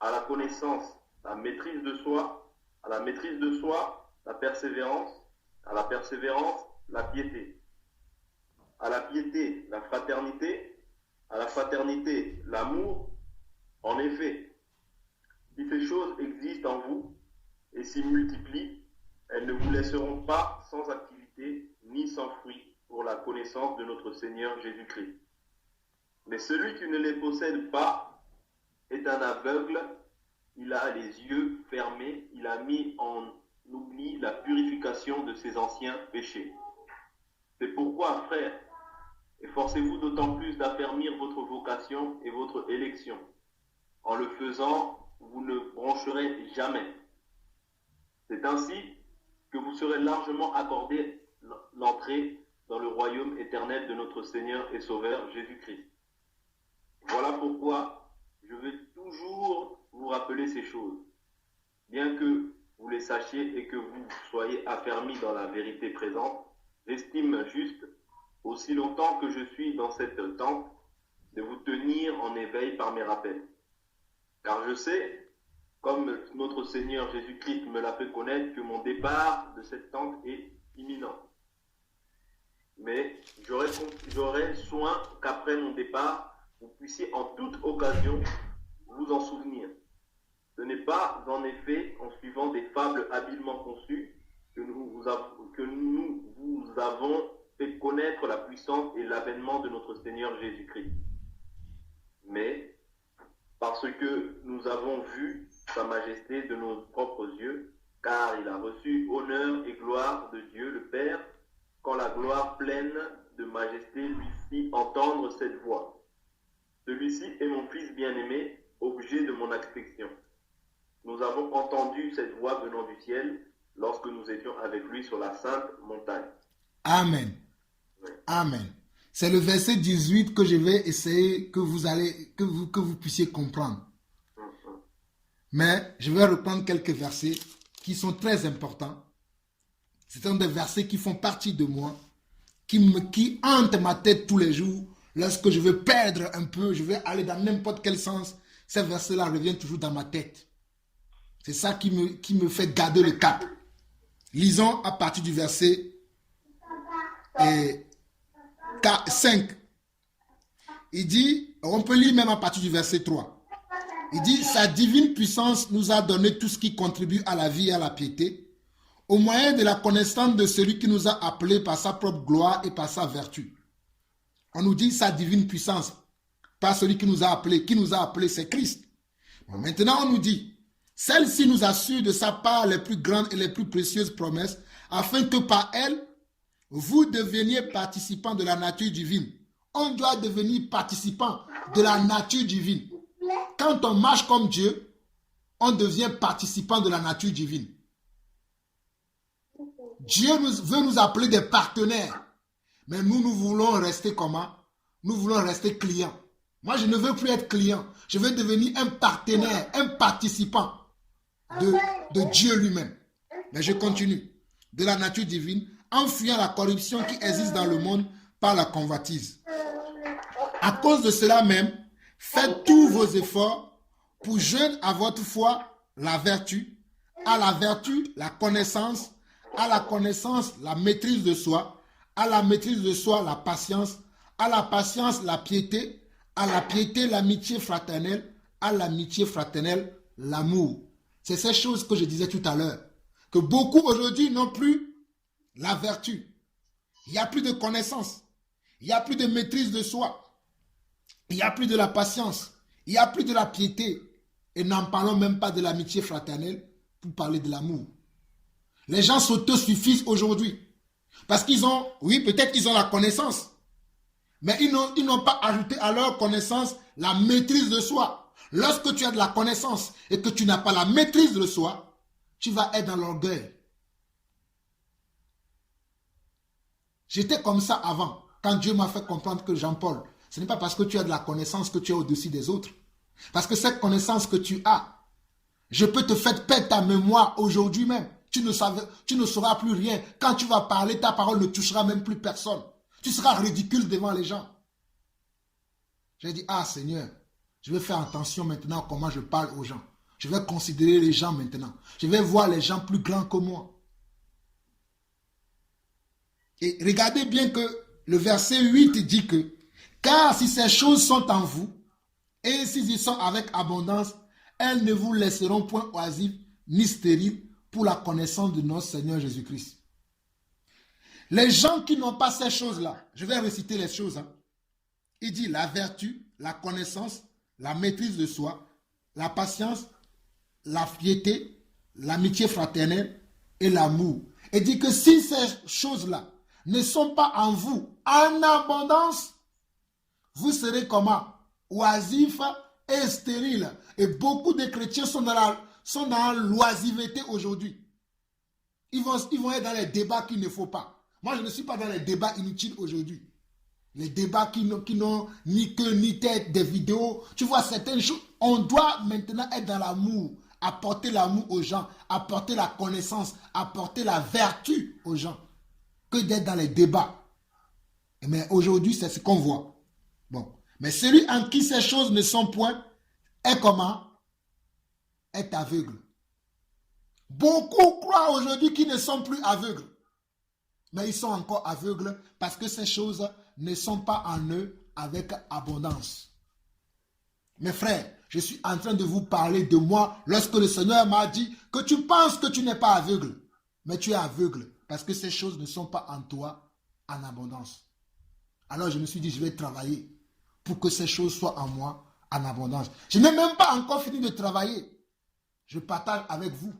à la connaissance la maîtrise de soi, à la maîtrise de soi la persévérance, à la persévérance la piété, à la piété la fraternité, à la fraternité l'amour. En effet, si ces choses existent en vous et s'y multiplient, elles ne vous laisseront pas sans activité ni sans fruit pour la connaissance de notre Seigneur Jésus-Christ. Mais celui qui ne les possède pas est un aveugle, il a les yeux fermés, il a mis en oubli la purification de ses anciens péchés. C'est pourquoi, frères, efforcez-vous d'autant plus d'affermir votre vocation et votre élection. En le faisant, vous ne broncherez jamais. C'est ainsi que vous serez largement accordé l'entrée dans le royaume éternel de notre Seigneur et Sauveur Jésus-Christ. Voilà pourquoi je veux toujours vous rappeler ces choses, bien que vous les sachiez et que vous soyez affermis dans la vérité présente. J'estime juste, aussi longtemps que je suis dans cette tente, de vous tenir en éveil par mes rappels. Car je sais, comme notre Seigneur Jésus-Christ me l'a fait connaître, que mon départ de cette tente est imminent. Mais j'aurai soin qu'après mon départ, vous puissiez en toute occasion vous en souvenir. Ce n'est pas en effet en suivant des fables habilement conçues que nous vous avons fait connaître la puissance et l'avènement de notre Seigneur Jésus-Christ, mais parce que nous avons vu sa majesté de nos propres yeux, car il a reçu honneur et gloire de Dieu le Père, quand la gloire pleine de majesté lui fit entendre cette voix. Celui-ci est mon Fils bien-aimé, objet de mon affection. Nous avons entendu cette voix venant du ciel lorsque nous étions avec lui sur la sainte montagne. Amen. Oui. Amen. C'est le verset 18 que je vais essayer que vous puissiez comprendre. Mais je vais reprendre quelques versets qui sont très importants. Ce sont des versets qui font partie de moi, qui hantent ma tête tous les jours. Lorsque je veux perdre un peu, je vais aller dans n'importe quel sens, ces versets-là reviennent toujours dans ma tête. C'est ça qui me fait garder le cap. Lisons à partir du verset 5. Il dit, on peut lire même à partir du verset 3. Il dit, sa divine puissance nous a donné tout ce qui contribue à la vie et à la piété, au moyen de la connaissance de celui qui nous a appelés par sa propre gloire et par sa vertu. On nous dit sa divine puissance, pas celui qui nous a appelés, c'est Christ. Bon, maintenant on nous dit, celle-ci nous assure de sa part les plus grandes et les plus précieuses promesses, afin que par elle, vous deveniez participants de la nature divine. On doit devenir participant de la nature divine. Quand on marche comme Dieu, on devient participant de la nature divine. Dieu veut nous appeler des partenaires. Mais nous voulons rester comment? Nous voulons rester clients. Moi, je ne veux plus être client. Je veux devenir un partenaire, un participant de Dieu lui-même. Mais je continue. De la nature divine, en fuyant la corruption qui existe dans le monde par la convoitise. À cause de cela même, faites tous vos efforts pour joindre à votre foi la vertu, à la vertu la connaissance, à la connaissance la maîtrise de soi, à la maîtrise de soi la patience, à la patience la piété, à la piété l'amitié fraternelle, à l'amitié fraternelle l'amour. C'est ces choses que je disais tout à l'heure, que beaucoup aujourd'hui n'ont plus la vertu. Il n'y a plus de connaissance, il n'y a plus de maîtrise de soi, il n'y a plus de la patience, il n'y a plus de la piété, et n'en parlons même pas de l'amitié fraternelle pour parler de l'amour. Les gens s'autosuffisent aujourd'hui. Parce qu'ils ont, oui, peut-être qu'ils ont la connaissance. Mais ils n'ont pas ajouté à leur connaissance la maîtrise de soi. Lorsque tu as de la connaissance et que tu n'as pas la maîtrise de soi, tu vas être dans l'orgueil. J'étais comme ça avant, quand Dieu m'a fait comprendre que Jean-Paul, ce n'est pas parce que tu as de la connaissance que tu es au-dessus des autres. Parce que cette connaissance que tu as, je peux te faire perdre ta mémoire aujourd'hui même. Tu ne sauras plus rien. Quand tu vas parler, ta parole ne touchera même plus personne. Tu seras ridicule devant les gens. J'ai dit, ah Seigneur, je vais faire attention maintenant à comment je parle aux gens. Je vais considérer les gens maintenant. Je vais voir les gens plus grands que moi. Et regardez bien que le verset 8 dit que, car si ces choses sont en vous, et s'ils y sont avec abondance, elles ne vous laisseront point oisifs ni stériles pour la connaissance de notre Seigneur Jésus-Christ. Les gens qui n'ont pas ces choses-là, je vais réciter les choses. Il dit la vertu, la connaissance, la maîtrise de soi, la patience, la piété, l'amitié fraternelle et l'amour. Il dit que si ces choses-là ne sont pas en vous en abondance, vous serez comment? Oisifs et stériles. Et beaucoup de chrétiens sont dans l'oisiveté aujourd'hui. Ils vont être dans les débats qu'il ne faut pas. Moi, je ne suis pas dans les débats inutiles aujourd'hui. Les débats qui n'ont ni queue ni tête, des vidéos. Tu vois, certaines choses, on doit maintenant être dans l'amour, apporter l'amour aux gens, apporter la connaissance, apporter la vertu aux gens, que d'être dans les débats. Mais aujourd'hui, c'est ce qu'on voit. Bon. Mais celui en qui ces choses ne sont point, est comment? Est aveugle. Beaucoup croient aujourd'hui qu'ils ne sont plus aveugles. Mais ils sont encore aveugles parce que ces choses ne sont pas en eux avec abondance. Mes frères, je suis en train de vous parler de moi lorsque le Seigneur m'a dit que tu penses que tu n'es pas aveugle. Mais tu es aveugle parce que ces choses ne sont pas en toi en abondance. Alors je me suis dit, je vais travailler pour que ces choses soient en moi en abondance. Je n'ai même pas encore fini de travailler. Je partage avec vous.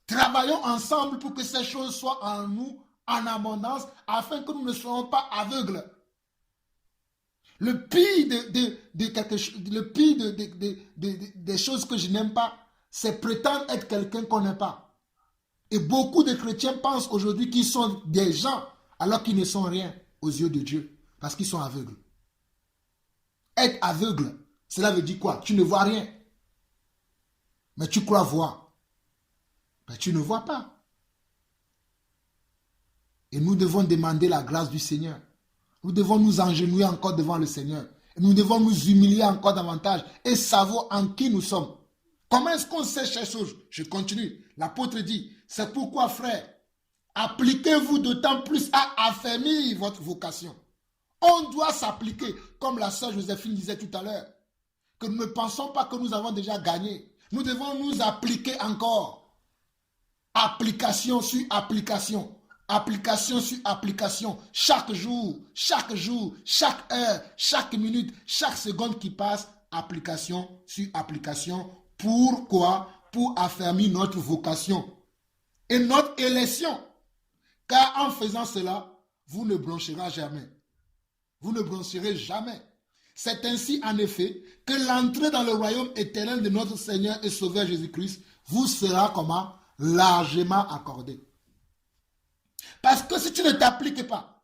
Travaillons ensemble pour que ces choses soient en nous en abondance afin que nous ne soyons pas aveugles. Le pire des choses que je n'aime pas, c'est prétendre être quelqu'un qu'on n'est pas. Et beaucoup de chrétiens pensent aujourd'hui qu'ils sont des gens alors qu'ils ne sont rien aux yeux de Dieu parce qu'ils sont aveugles. Être aveugle, cela veut dire quoi? Tu ne vois rien. Mais tu crois voir. Mais tu ne vois pas. Et nous devons demander la grâce du Seigneur. Nous devons nous agenouiller encore devant le Seigneur. Et nous devons nous humilier encore davantage et savoir en qui nous sommes. Comment est-ce qu'on sait ces choses? Je continue. L'apôtre dit, c'est pourquoi, frère, appliquez-vous d'autant plus à affermir votre vocation. On doit s'appliquer, comme la sœur Joséphine disait tout à l'heure, que nous ne pensons pas que nous avons déjà gagné. Nous devons nous appliquer encore. Application sur application. Application sur application. Chaque jour, chaque heure, chaque minute, chaque seconde qui passe, application sur application. Pourquoi? Pour affermir notre vocation et notre élection. Car en faisant cela, vous ne blanchirez jamais. Vous ne blanchirez jamais. C'est ainsi en effet que l'entrée dans le royaume éternel de notre Seigneur et Sauveur Jésus-Christ vous sera comment? Largement accordée. Parce que si tu ne t'appliques pas,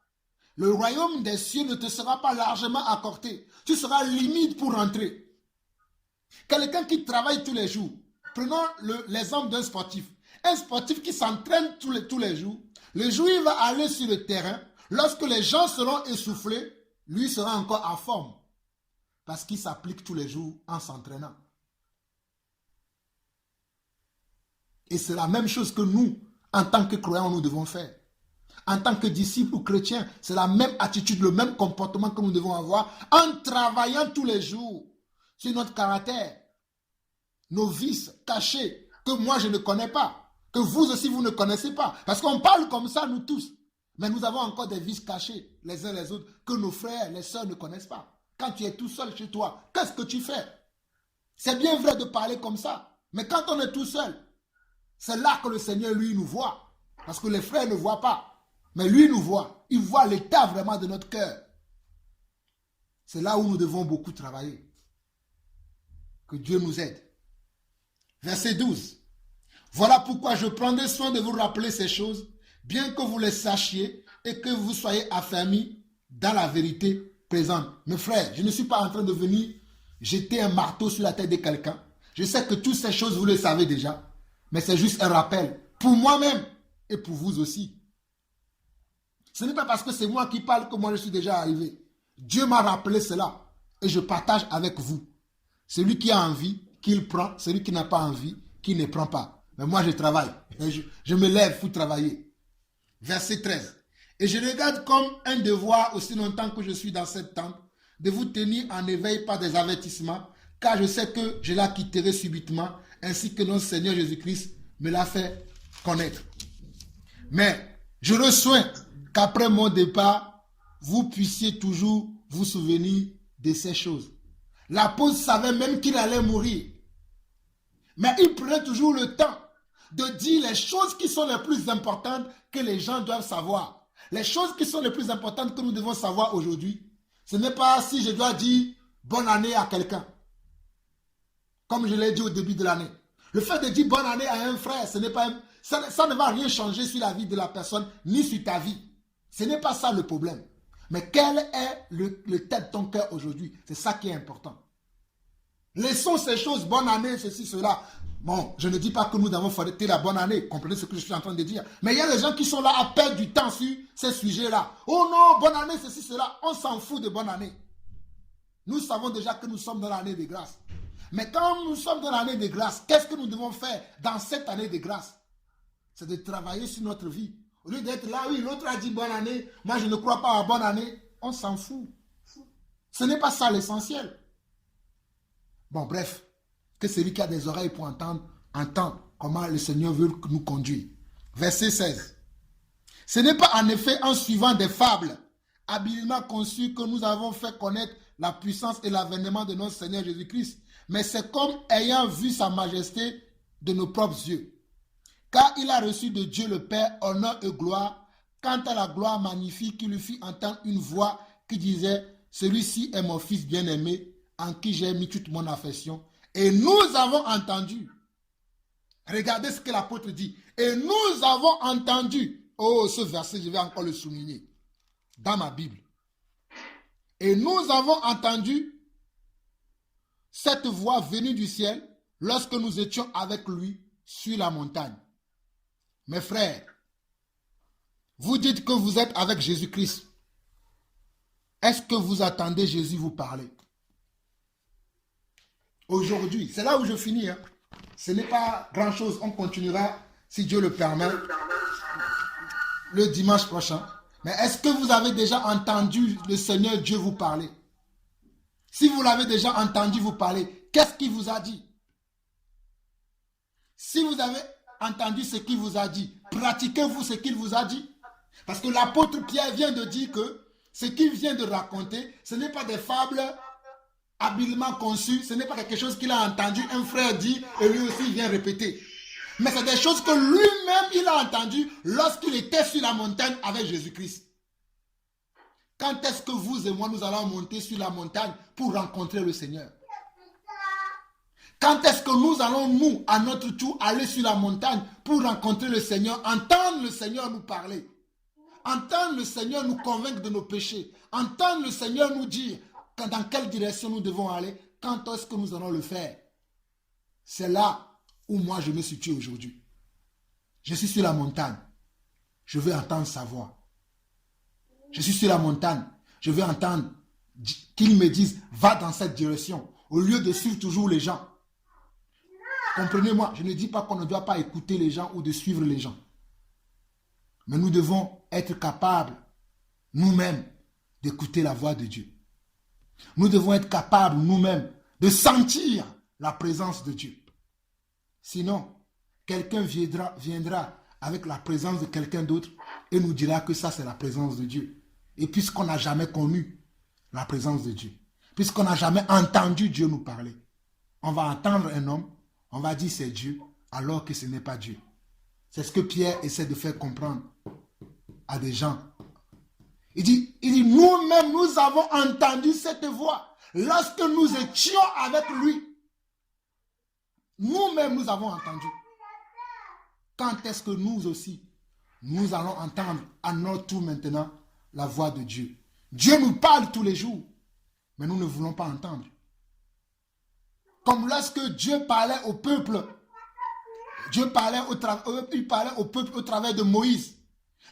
le royaume des cieux ne te sera pas largement accordé. Tu seras limite pour entrer. Quelqu'un qui travaille tous les jours, prenons l'exemple d'un sportif. Un sportif qui s'entraîne tous les jours, le jour où il va aller sur le terrain, lorsque les gens seront essoufflés, lui sera encore en forme. Parce qu'il s'applique tous les jours en s'entraînant. Et c'est la même chose que nous, en tant que croyants, nous devons faire. En tant que disciples ou chrétiens, c'est la même attitude, le même comportement que nous devons avoir en travaillant tous les jours sur notre caractère, nos vices cachés que moi je ne connais pas, que vous aussi vous ne connaissez pas. Parce qu'on parle comme ça, nous tous. Mais nous avons encore des vices cachés, les uns les autres, que nos frères, les sœurs ne connaissent pas. Quand tu es tout seul chez toi, qu'est-ce que tu fais? C'est bien vrai de parler comme ça, mais quand on est tout seul, c'est là que le Seigneur, lui, nous voit. Parce que les frères ne voient pas. Mais lui nous voit. Il voit l'état vraiment de notre cœur. C'est là où nous devons beaucoup travailler. Que Dieu nous aide. Verset 12. Voilà pourquoi je prendrai soin de vous rappeler ces choses, bien que vous les sachiez et que vous soyez affermis dans la vérité présente. Mes frères, je ne suis pas en train de venir jeter un marteau sur la tête de quelqu'un. Je sais que toutes ces choses, vous les savez déjà. Mais c'est juste un rappel pour moi-même et pour vous aussi. Ce n'est pas parce que c'est moi qui parle que moi je suis déjà arrivé. Dieu m'a rappelé cela et je partage avec vous. Celui qui a envie, qu'il prend. Celui qui n'a pas envie, qu'il ne prend pas. Mais moi je travaille. Je me lève pour travailler. Verset 13. Et je regarde comme un devoir aussi longtemps que je suis dans cette tente de vous tenir en éveil par des avertissements, car je sais que je la quitterai subitement, ainsi que notre Seigneur Jésus-Christ me l'a fait connaître. Mais je reçois qu'après mon départ, vous puissiez toujours vous souvenir de ces choses. L'apôtre savait même qu'il allait mourir. Mais il prenait toujours le temps de dire les choses qui sont les plus importantes que les gens doivent savoir. Les choses qui sont les plus importantes que nous devons savoir aujourd'hui, ce n'est pas si je dois dire bonne année à quelqu'un. Comme je l'ai dit au début de l'année. Le fait de dire bonne année à un frère, ça ne va rien changer sur la vie de la personne, ni sur ta vie. Ce n'est pas ça le problème. Mais quel est le tête de ton cœur aujourd'hui? C'est ça qui est important. Laissons ces choses, bonne année, ceci, cela. Bon, je ne dis pas que nous devons fêter la bonne année, comprenez ce que je suis en train de dire. Mais il y a des gens qui sont là à perdre du temps sur ces sujets-là. Oh non, bonne année, ceci, cela. On s'en fout de bonne année. Nous savons déjà que nous sommes dans l'année de grâce. Mais quand nous sommes dans l'année de grâce, qu'est-ce que nous devons faire dans cette année de grâce? C'est de travailler sur notre vie. Au lieu d'être là, oui, l'autre a dit bonne année, moi je ne crois pas à bonne année, on s'en fout. Ce n'est pas ça l'essentiel. Bon, bref, que celui qui a des oreilles pour entendre, entend comment le Seigneur veut nous conduire. Verset 16. Ce n'est pas en effet en suivant des fables habilement conçues que nous avons fait connaître la puissance et l'avènement de notre Seigneur Jésus-Christ, mais c'est comme ayant vu sa majesté de nos propres yeux. Car il a reçu de Dieu le Père honneur et gloire, quant à la gloire magnifique qui lui fit entendre une voix qui disait « Celui-ci est mon fils bien-aimé, en qui j'ai mis toute mon affection. » Et nous avons entendu. Regardez ce que l'apôtre dit. Et nous avons entendu. Oh, ce verset, je vais encore le souligner dans ma Bible. Et nous avons entendu cette voix venue du ciel lorsque nous étions avec lui sur la montagne. Mes frères, vous dites que vous êtes avec Jésus-Christ. Est-ce que vous attendez Jésus vous parler? Aujourd'hui, c'est là où je finis. Hein. Ce n'est pas grand-chose. On continuera, si Dieu le permet, le dimanche prochain. Mais est-ce que vous avez déjà entendu le Seigneur Dieu vous parler? Si vous l'avez déjà entendu vous parler, qu'est-ce qu'il vous a dit? Si vous avez entendu ce qu'il vous a dit, pratiquez-vous ce qu'il vous a dit? Parce que l'apôtre Pierre vient de dire que ce qu'il vient de raconter, ce n'est pas des fables habilement conçues, ce n'est pas quelque chose qu'il a entendu, un frère dit et lui aussi il vient répéter. Mais c'est des choses que lui-même il a entendues lorsqu'il était sur la montagne avec Jésus-Christ. Quand est-ce que vous et moi nous allons monter sur la montagne pour rencontrer le Seigneur? Quand est-ce que nous allons, nous, à notre tour, aller sur la montagne pour rencontrer le Seigneur, entendre le Seigneur nous parler, entendre le Seigneur nous convaincre de nos péchés, entendre le Seigneur nous dire dans quelle direction nous devons aller, quand est-ce que nous allons le faire? C'est là où moi je me situe aujourd'hui. Je suis sur la montagne. Je veux entendre sa voix. Je suis sur la montagne. Je veux entendre qu'il me dise, va dans cette direction, au lieu de suivre toujours les gens. Comprenez-moi, je ne dis pas qu'on ne doit pas écouter les gens ou de suivre les gens. Mais nous devons être capables, nous-mêmes, d'écouter la voix de Dieu. Nous devons être capables, nous-mêmes, de sentir la présence de Dieu. Sinon, quelqu'un viendra avec la présence de quelqu'un d'autre et nous dira que ça, c'est la présence de Dieu. Et puisqu'on n'a jamais connu la présence de Dieu, puisqu'on n'a jamais entendu Dieu nous parler, on va entendre un homme, on va dire c'est Dieu, alors que ce n'est pas Dieu. C'est ce que Pierre essaie de faire comprendre à des gens. Il dit nous-mêmes, nous avons entendu cette voix lorsque nous étions avec lui. Nous-mêmes, nous avons entendu. Quand est-ce que nous aussi, nous allons entendre à notre tour maintenant la voix de Dieu? Dieu nous parle tous les jours, mais nous ne voulons pas entendre. Comme lorsque Dieu parlait au peuple, il parlait au peuple au travers de Moïse.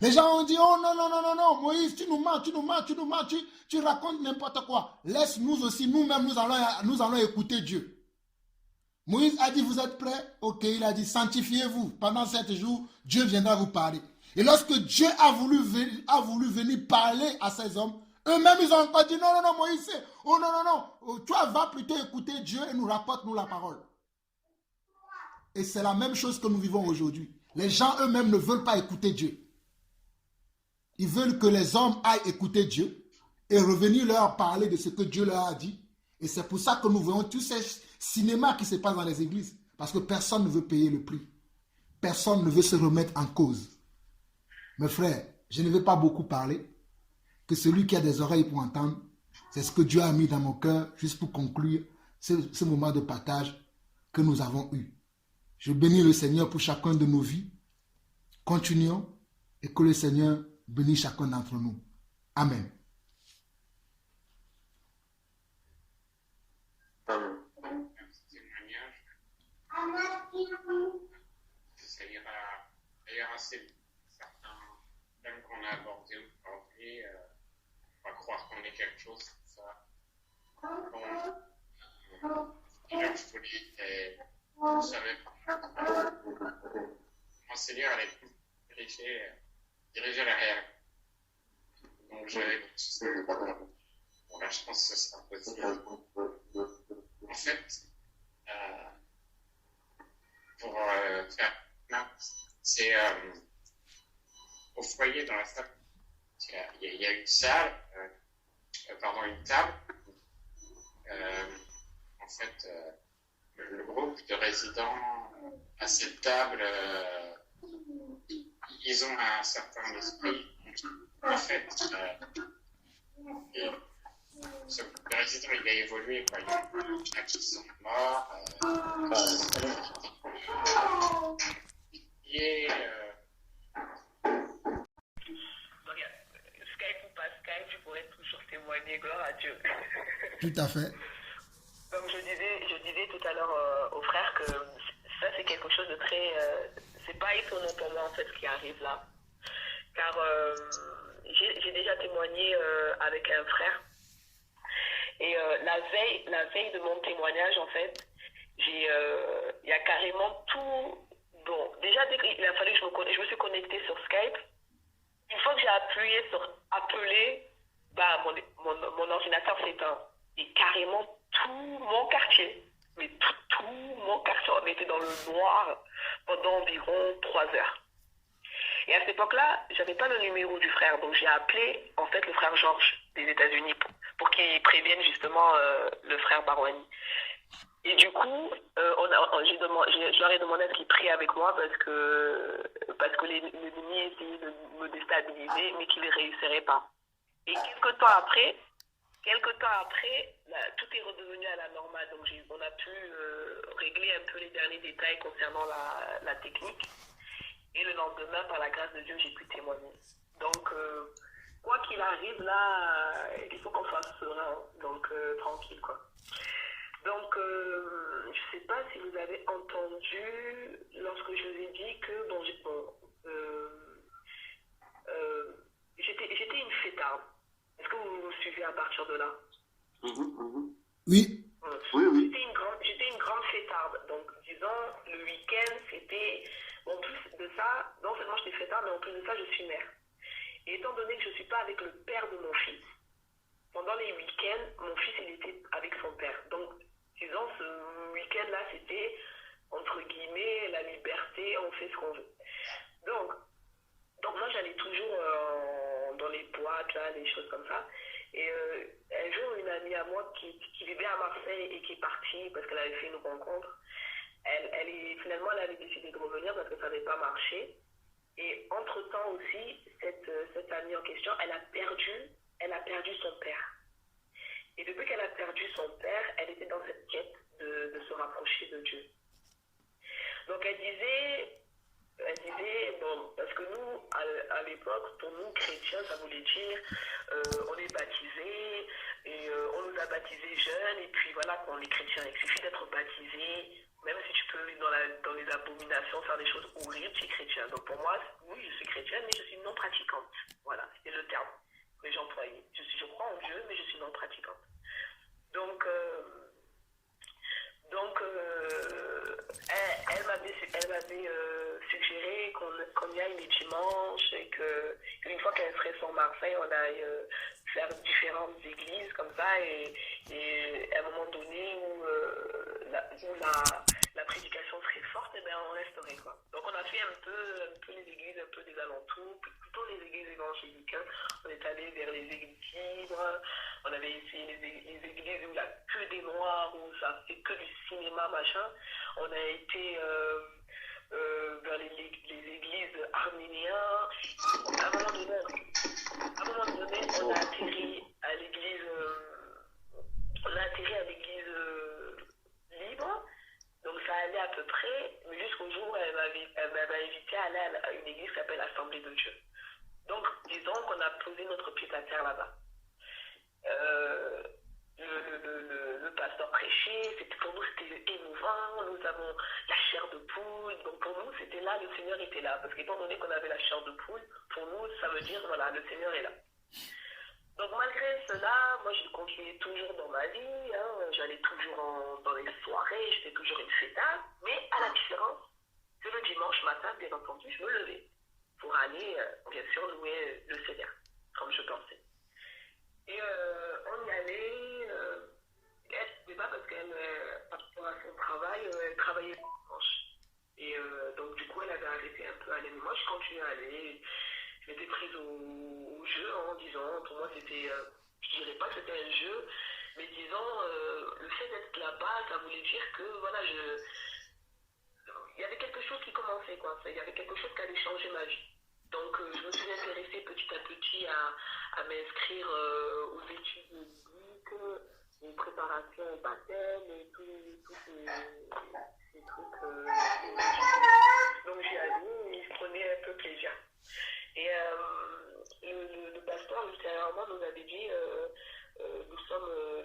Les gens ont dit, oh non, non, non, non, non, Moïse, tu nous mens, tu racontes n'importe quoi. Laisse-nous aussi, nous-mêmes, nous allons écouter Dieu. Moïse a dit, vous êtes prêts? Ok, il a dit, sanctifiez-vous. Pendant 7 jours, Dieu viendra vous parler. Et lorsque Dieu a voulu venir parler à ces hommes, eux-mêmes, ils ont encore dit, non, non, non, Moïse, oh non, non, non, toi, va plutôt écouter Dieu et nous rapporte-nous la parole. Et c'est la même chose que nous vivons aujourd'hui. Les gens eux-mêmes ne veulent pas écouter Dieu. Ils veulent que les hommes aillent écouter Dieu et revenir leur parler de ce que Dieu leur a dit. Et c'est pour ça que nous voyons tous ces cinémas qui se passent dans les églises. Parce que personne ne veut payer le prix. Personne ne veut se remettre en cause. Mes frères, je ne vais pas beaucoup parler. Que celui qui a des oreilles pour entendre, c'est ce que Dieu a mis dans mon cœur, juste pour conclure ce moment de partage que nous avons eu. Je bénis le Seigneur pour chacun de nos vies. Continuons et que le Seigneur bénisse chacun d'entre nous. Amen. Ça ira assez vite. Certains thèmes qu'on a abordés aujourd'hui, on va croire qu'on est quelque chose, ça. Bon, je vous dis, vous savez pas. Mon Seigneur allait diriger la réaction. Donc, bon, là, je pense que ce sera possible. En fait, pour faire c'est au foyer dans la salle, il y a une salle, une table. En fait, le groupe de résidents à cette table, ils ont un certain esprit. En fait, le résident il a évolué, quoi. Il y en a qui sont morts. Skype ou pas Skype, je pourrais toujours témoigner, gloire à Dieu. Tout à fait. Comme je disais tout à l'heure aux frères que ça c'est quelque chose de très... c'est pas étonnant pour moi en fait ce qui arrive là. Car j'ai déjà témoigné avec un frère. Et la veille de mon témoignage en fait, il y a carrément tout... Bon, déjà dès qu'il a fallu que je me suis connectée sur Skype. Une fois que j'ai appuyé sur appeler, bah, mon ordinateur s'éteint. Et carrément tout mon quartier, mais tout mon quartier, on était dans le noir pendant environ 3 heures. Et à cette époque-là, j'avais pas le numéro du frère, donc j'ai appelé en fait le frère Georges des États-Unis pour qu'il prévienne justement le frère Barouani. Et du coup, je leur ai demandé à ce qu'ils prient avec moi parce que l'ennemi essayait de me déstabiliser, mais qu'il ne réussirait pas. Et quelques temps après, tout est redevenu à la normale. Donc on a pu régler un peu les derniers détails concernant la technique. Et le lendemain, par la grâce de Dieu, j'ai pu témoigner. Donc, quoi qu'il arrive là, il faut qu'on soit serein, donc tranquille quoi. Donc, je ne sais pas si vous avez entendu lorsque je vous ai dit que j'étais une fêtarde. Est-ce que vous me suivez à partir de là? Oui. Oui. J'étais une grande fêtarde. Donc, disons, le week-end, c'était... En plus de ça, non seulement j'étais fêtarde, mais en plus de ça, je suis mère. Et étant donné que je ne suis pas avec le père de mon fils, pendant les week-ends, mon fils, il était avec son père. Donc, disons, ce week-end-là, c'était, entre guillemets, la liberté, on fait ce qu'on veut. Donc moi, j'allais toujours dans les boîtes, là, des choses comme ça. Et un jour, une amie à moi qui vivait à Marseille et qui est partie parce qu'elle avait fait une rencontre, finalement, elle avait décidé de revenir parce que ça n'avait pas marché. Et entre-temps aussi, cette amie en question, elle a perdu son père. Et depuis qu'elle a perdu son père, elle était dans cette quête de se rapprocher de Dieu. Donc elle disait, bon, parce que nous, à l'époque, pour nous chrétiens, ça voulait dire, on est baptisés, et on nous a baptisés jeunes, et puis voilà, qu'on est chrétiens. Il suffit d'être baptisé, même si tu peux, dans les des abominations, faire des choses horribles, tu es chrétien. Donc pour moi, oui, je suis chrétienne, mais je suis non pratiquante. Voilà, c'est le terme que j'ai employé. Je crois en Dieu, mais je suis non pratiquante. Donc, elle m'avait suggéré qu'on y aille les dimanches et qu'une fois qu'elle serait sur Marseille, on aille faire différentes églises comme ça et à un moment donné où la prédication serait forte, et bien on resterait quoi. Donc on a fait un peu les églises, un peu des alentours, plutôt les églises évangéliques. Hein. On est allé vers les églises libres, on avait essayé les églises où il n'y a que des noirs, où ça fait que du cinéma, machin. On a été vers les églises arméniennes. À un moment donné, on a atterri à l'église, libre. Donc ça allait à peu près, mais jusqu'au jour où elle m'avait invité à aller à une église qui s'appelle l'Assemblée de Dieu. Donc disons qu'on a posé notre pied à terre là-bas. Le pasteur prêchait, pour nous c'était émouvant, nous avons la chair de poule, donc pour nous c'était là, le Seigneur était là, parce qu'étant donné qu'on avait la chair de poule, pour nous ça veut dire voilà, le Seigneur est là. Donc malgré cela, moi je continuais toujours dans ma vie, hein, j'allais toujours dans les soirées, j'étais toujours une fêtarde, mais à la différence que le dimanche matin, bien entendu, je me levais pour aller, bien sûr, louer le Seigneur, comme je pensais. Et on y allait, elle ne pouvait pas parce qu'elle, par rapport à son travail, elle travaillait le dimanche. Et donc du coup, elle avait arrêté un peu à aller. Mais moi, je continuais à aller. Je m'étais prise au jeu en disant, pour moi, c'était, je dirais pas que c'était un jeu, mais disons, le fait d'être là-bas, ça voulait dire que, voilà, il y avait quelque chose qui commençait, quoi. Il y avait quelque chose qui allait changer ma vie. Donc, je me suis intéressée petit à petit à m'inscrire aux études bibliques, aux préparations au baptême et tous ces trucs. Donc, j'y allais et je prenais un peu plaisir. Et le pasteur, ultérieurement, nous avait dit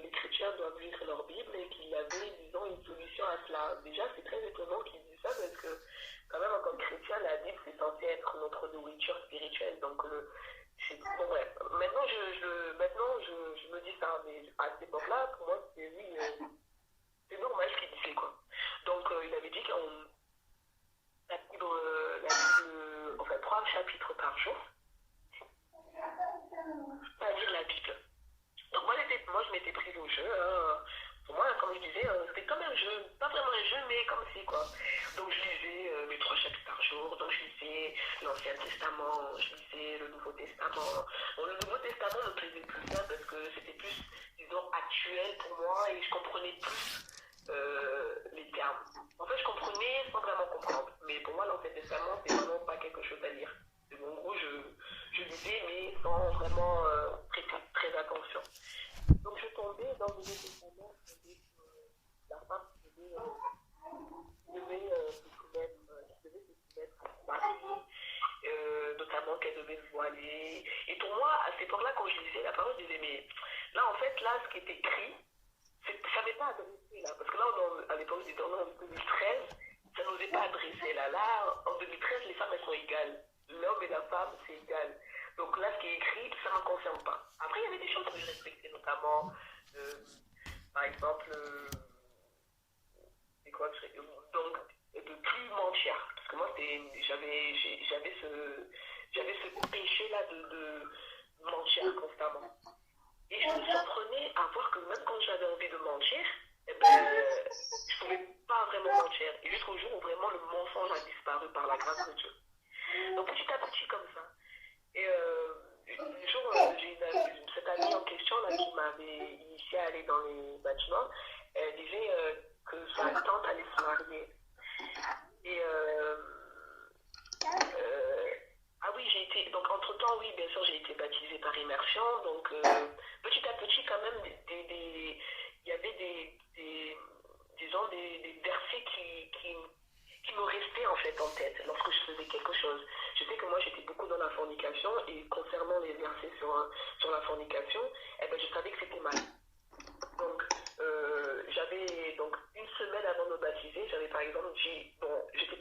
les chrétiens doivent lire leur Bible et qu'il y avait, disons, une solution à cela. Déjà, c'est très étonnant qu'il dise ça parce que, quand même, en tant que chrétien, la Bible, c'est censé être notre nourriture spirituelle. Donc, bon, ouais. Maintenant, je me dis ça, mais à cette époque-là, pour moi, c'était oui, c'est normal ce qu'il disait, quoi. Donc, il avait dit qu'on la Bible, enfin, 3 chapitres par jour, à lire la Bible. Donc moi je m'étais prise au jeu. Hein. Pour moi, comme je disais, c'était comme un jeu, pas vraiment un jeu, mais comme si quoi. Donc je lisais les 3 chapitres par jour, donc je lisais l'Ancien Testament, je lisais le Nouveau Testament. Bon, le Nouveau Testament me plaisait plus bien parce que c'était plus, disons, actuel pour moi et je comprenais plus les termes. En fait, je comprenais sans vraiment comprendre. Mais pour moi, l'Ancien Testament, c'est vraiment pas quelque chose à lire. En gros, je lisais, mais sans vraiment prêter très attention. Donc, je tombais dans le Nouveau Testament, la femme qui devait se soumettre à son mari, notamment qu'elle devait se voiler. Et pour moi, à cette époque-là, quand je lisais la parole, je disais, mais là, en fait, là, ce qui est écrit, ça n'avait pas adressé, là. Parce que là, à l'époque, j'étais en 2013, ça n'osait pas adresser, là. Là, en 2013, les femmes, elles sont égales. L'homme et la femme, c'est égal. Donc là, ce qui est écrit, ça ne me concerne pas. Après, il y avait des choses que je respectais, notamment, par exemple, c'est quoi donc, de plus mentir. Parce que moi, j'avais ce péché-là de mentir constamment. Et je me surprenais à voir que même quand j'avais envie de mentir, eh ben, je ne pouvais pas vraiment mentir. Et jusqu'au jour où vraiment le mensonge a disparu par la grâce de Dieu. Donc petit à petit comme ça. Et un jour, j'ai cette amie en question là, qui m'avait initié à aller dans les bâtiments. Elle disait que sa tante allait se marier. Et ah oui, donc entre-temps, oui, bien sûr, j'ai été baptisée par immersion. Donc petit à petit, quand même, il y avait disons, des versets qui me restaient en fait en tête lorsque je faisais quelque chose. Je sais que moi j'étais beaucoup dans la fornication et concernant les versets sur la fornication, eh ben, je savais que c'était mal. Donc j'avais donc une semaine avant de me baptiser, j'avais par exemple dit, bon, j'étais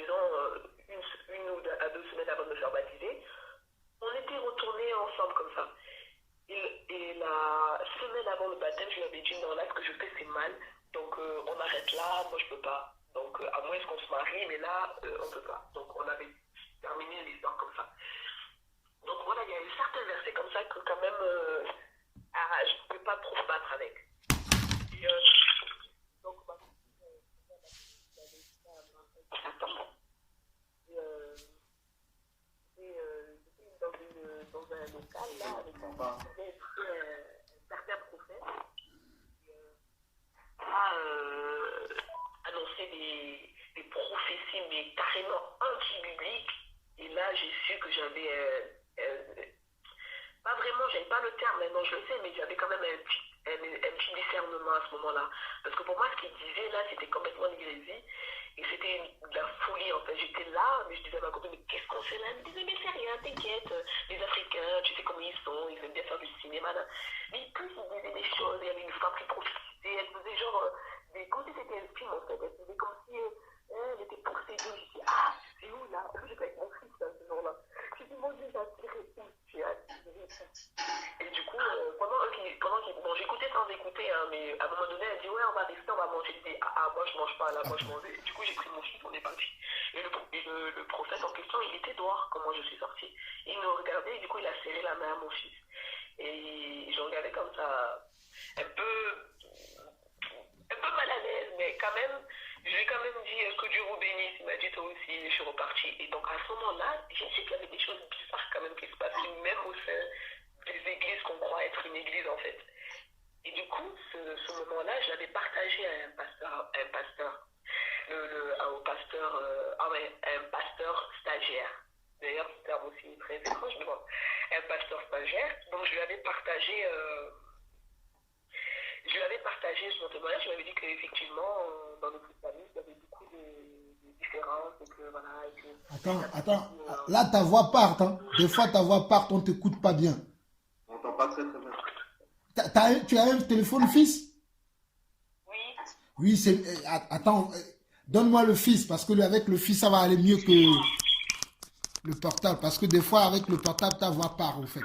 disons, une ou à 2 semaines avant de me faire baptiser. On était retournés ensemble comme ça. Et la semaine avant le baptême, je lui avais dit non, là, ce que je fais, c'est mal. Donc, on arrête là, moi, je peux pas. Donc, à moins qu'on se marie, mais là, on peut pas. Donc, on avait terminé l'histoire comme ça. Donc, voilà, il y a eu certains versets comme ça que, quand même, je ne pouvais pas trop me battre avec. Et, donc, ma j'étais dans un local là avec un certain prophète qui a annoncé des prophéties mais carrément anti-bibliques. Et là j'ai su que j'avais pas vraiment, j'avais pas le terme, maintenant je le sais, mais j'avais quand même un petit discernement à ce moment-là. Parce que pour moi, ce qu'il disait là, c'était complètement une hérésie. Et c'était de la folie en fait. J'étais là, mais je disais à ma copine, mais qu'est-ce qu'on fait là? Elle me disait, mais c'est rien, t'inquiète. Les Africains, tu sais comment ils sont, ils aiment bien faire du cinéma. Là. Mais plus ils disaient des choses, il y avait une femme qui prophétisait, elle faisait genre, comme si c'était un film en fait. Elle faisait comme si elle était possédée. Je dis, ah, c'est où là? En plus, j'étais avec mon fils là, ce jour-là. Je dis, mon Dieu, j'ai attiré où? J'ai attiré ça. Et du coup, bon, j'écoutais sans écouter, hein, mais à un moment donné, elle dit, ouais, on va rester, on va manger. Je dis, moi je mange pas, là, moi je mangeais. Du coup, j'ai pris mon fils, on est parti. Et le prophète en question, il était dehors quand moi je suis sortie. Il me regardait, et du coup, il a serré la main à mon fils. Et je regardais comme ça, un peu mal à l'aise, mais quand même, je lui ai quand même dit que Dieu vous bénisse. Il m'a dit toi aussi, et je suis repartie. Et donc à ce moment-là, j'ai su qu'il y avait des choses bizarres quand même qui se passaient, même au sein des églises qu'on croit être une église en fait. Et du coup, ce moment-là, je l'avais partagé à un pasteur stagiaire. D'ailleurs, ce terme aussi très étrange, mais bon, un pasteur stagiaire. Donc, je lui avais partagé mon témoignage. Je lui avais dit qu'effectivement, dans le christianisme, il y avait beaucoup de différences et que voilà. Attends. Là, ta voix part. Hein. Des fois, ta voix part, on ne t'écoute pas bien. On n'entend pas très très bien. Tu as un téléphone fixe? Oui. Oui, c'est. Attends, donne-moi le fixe, parce que avec le fixe, ça va aller mieux que le portable. Parce que des fois, avec le portable, ta voix part, en fait.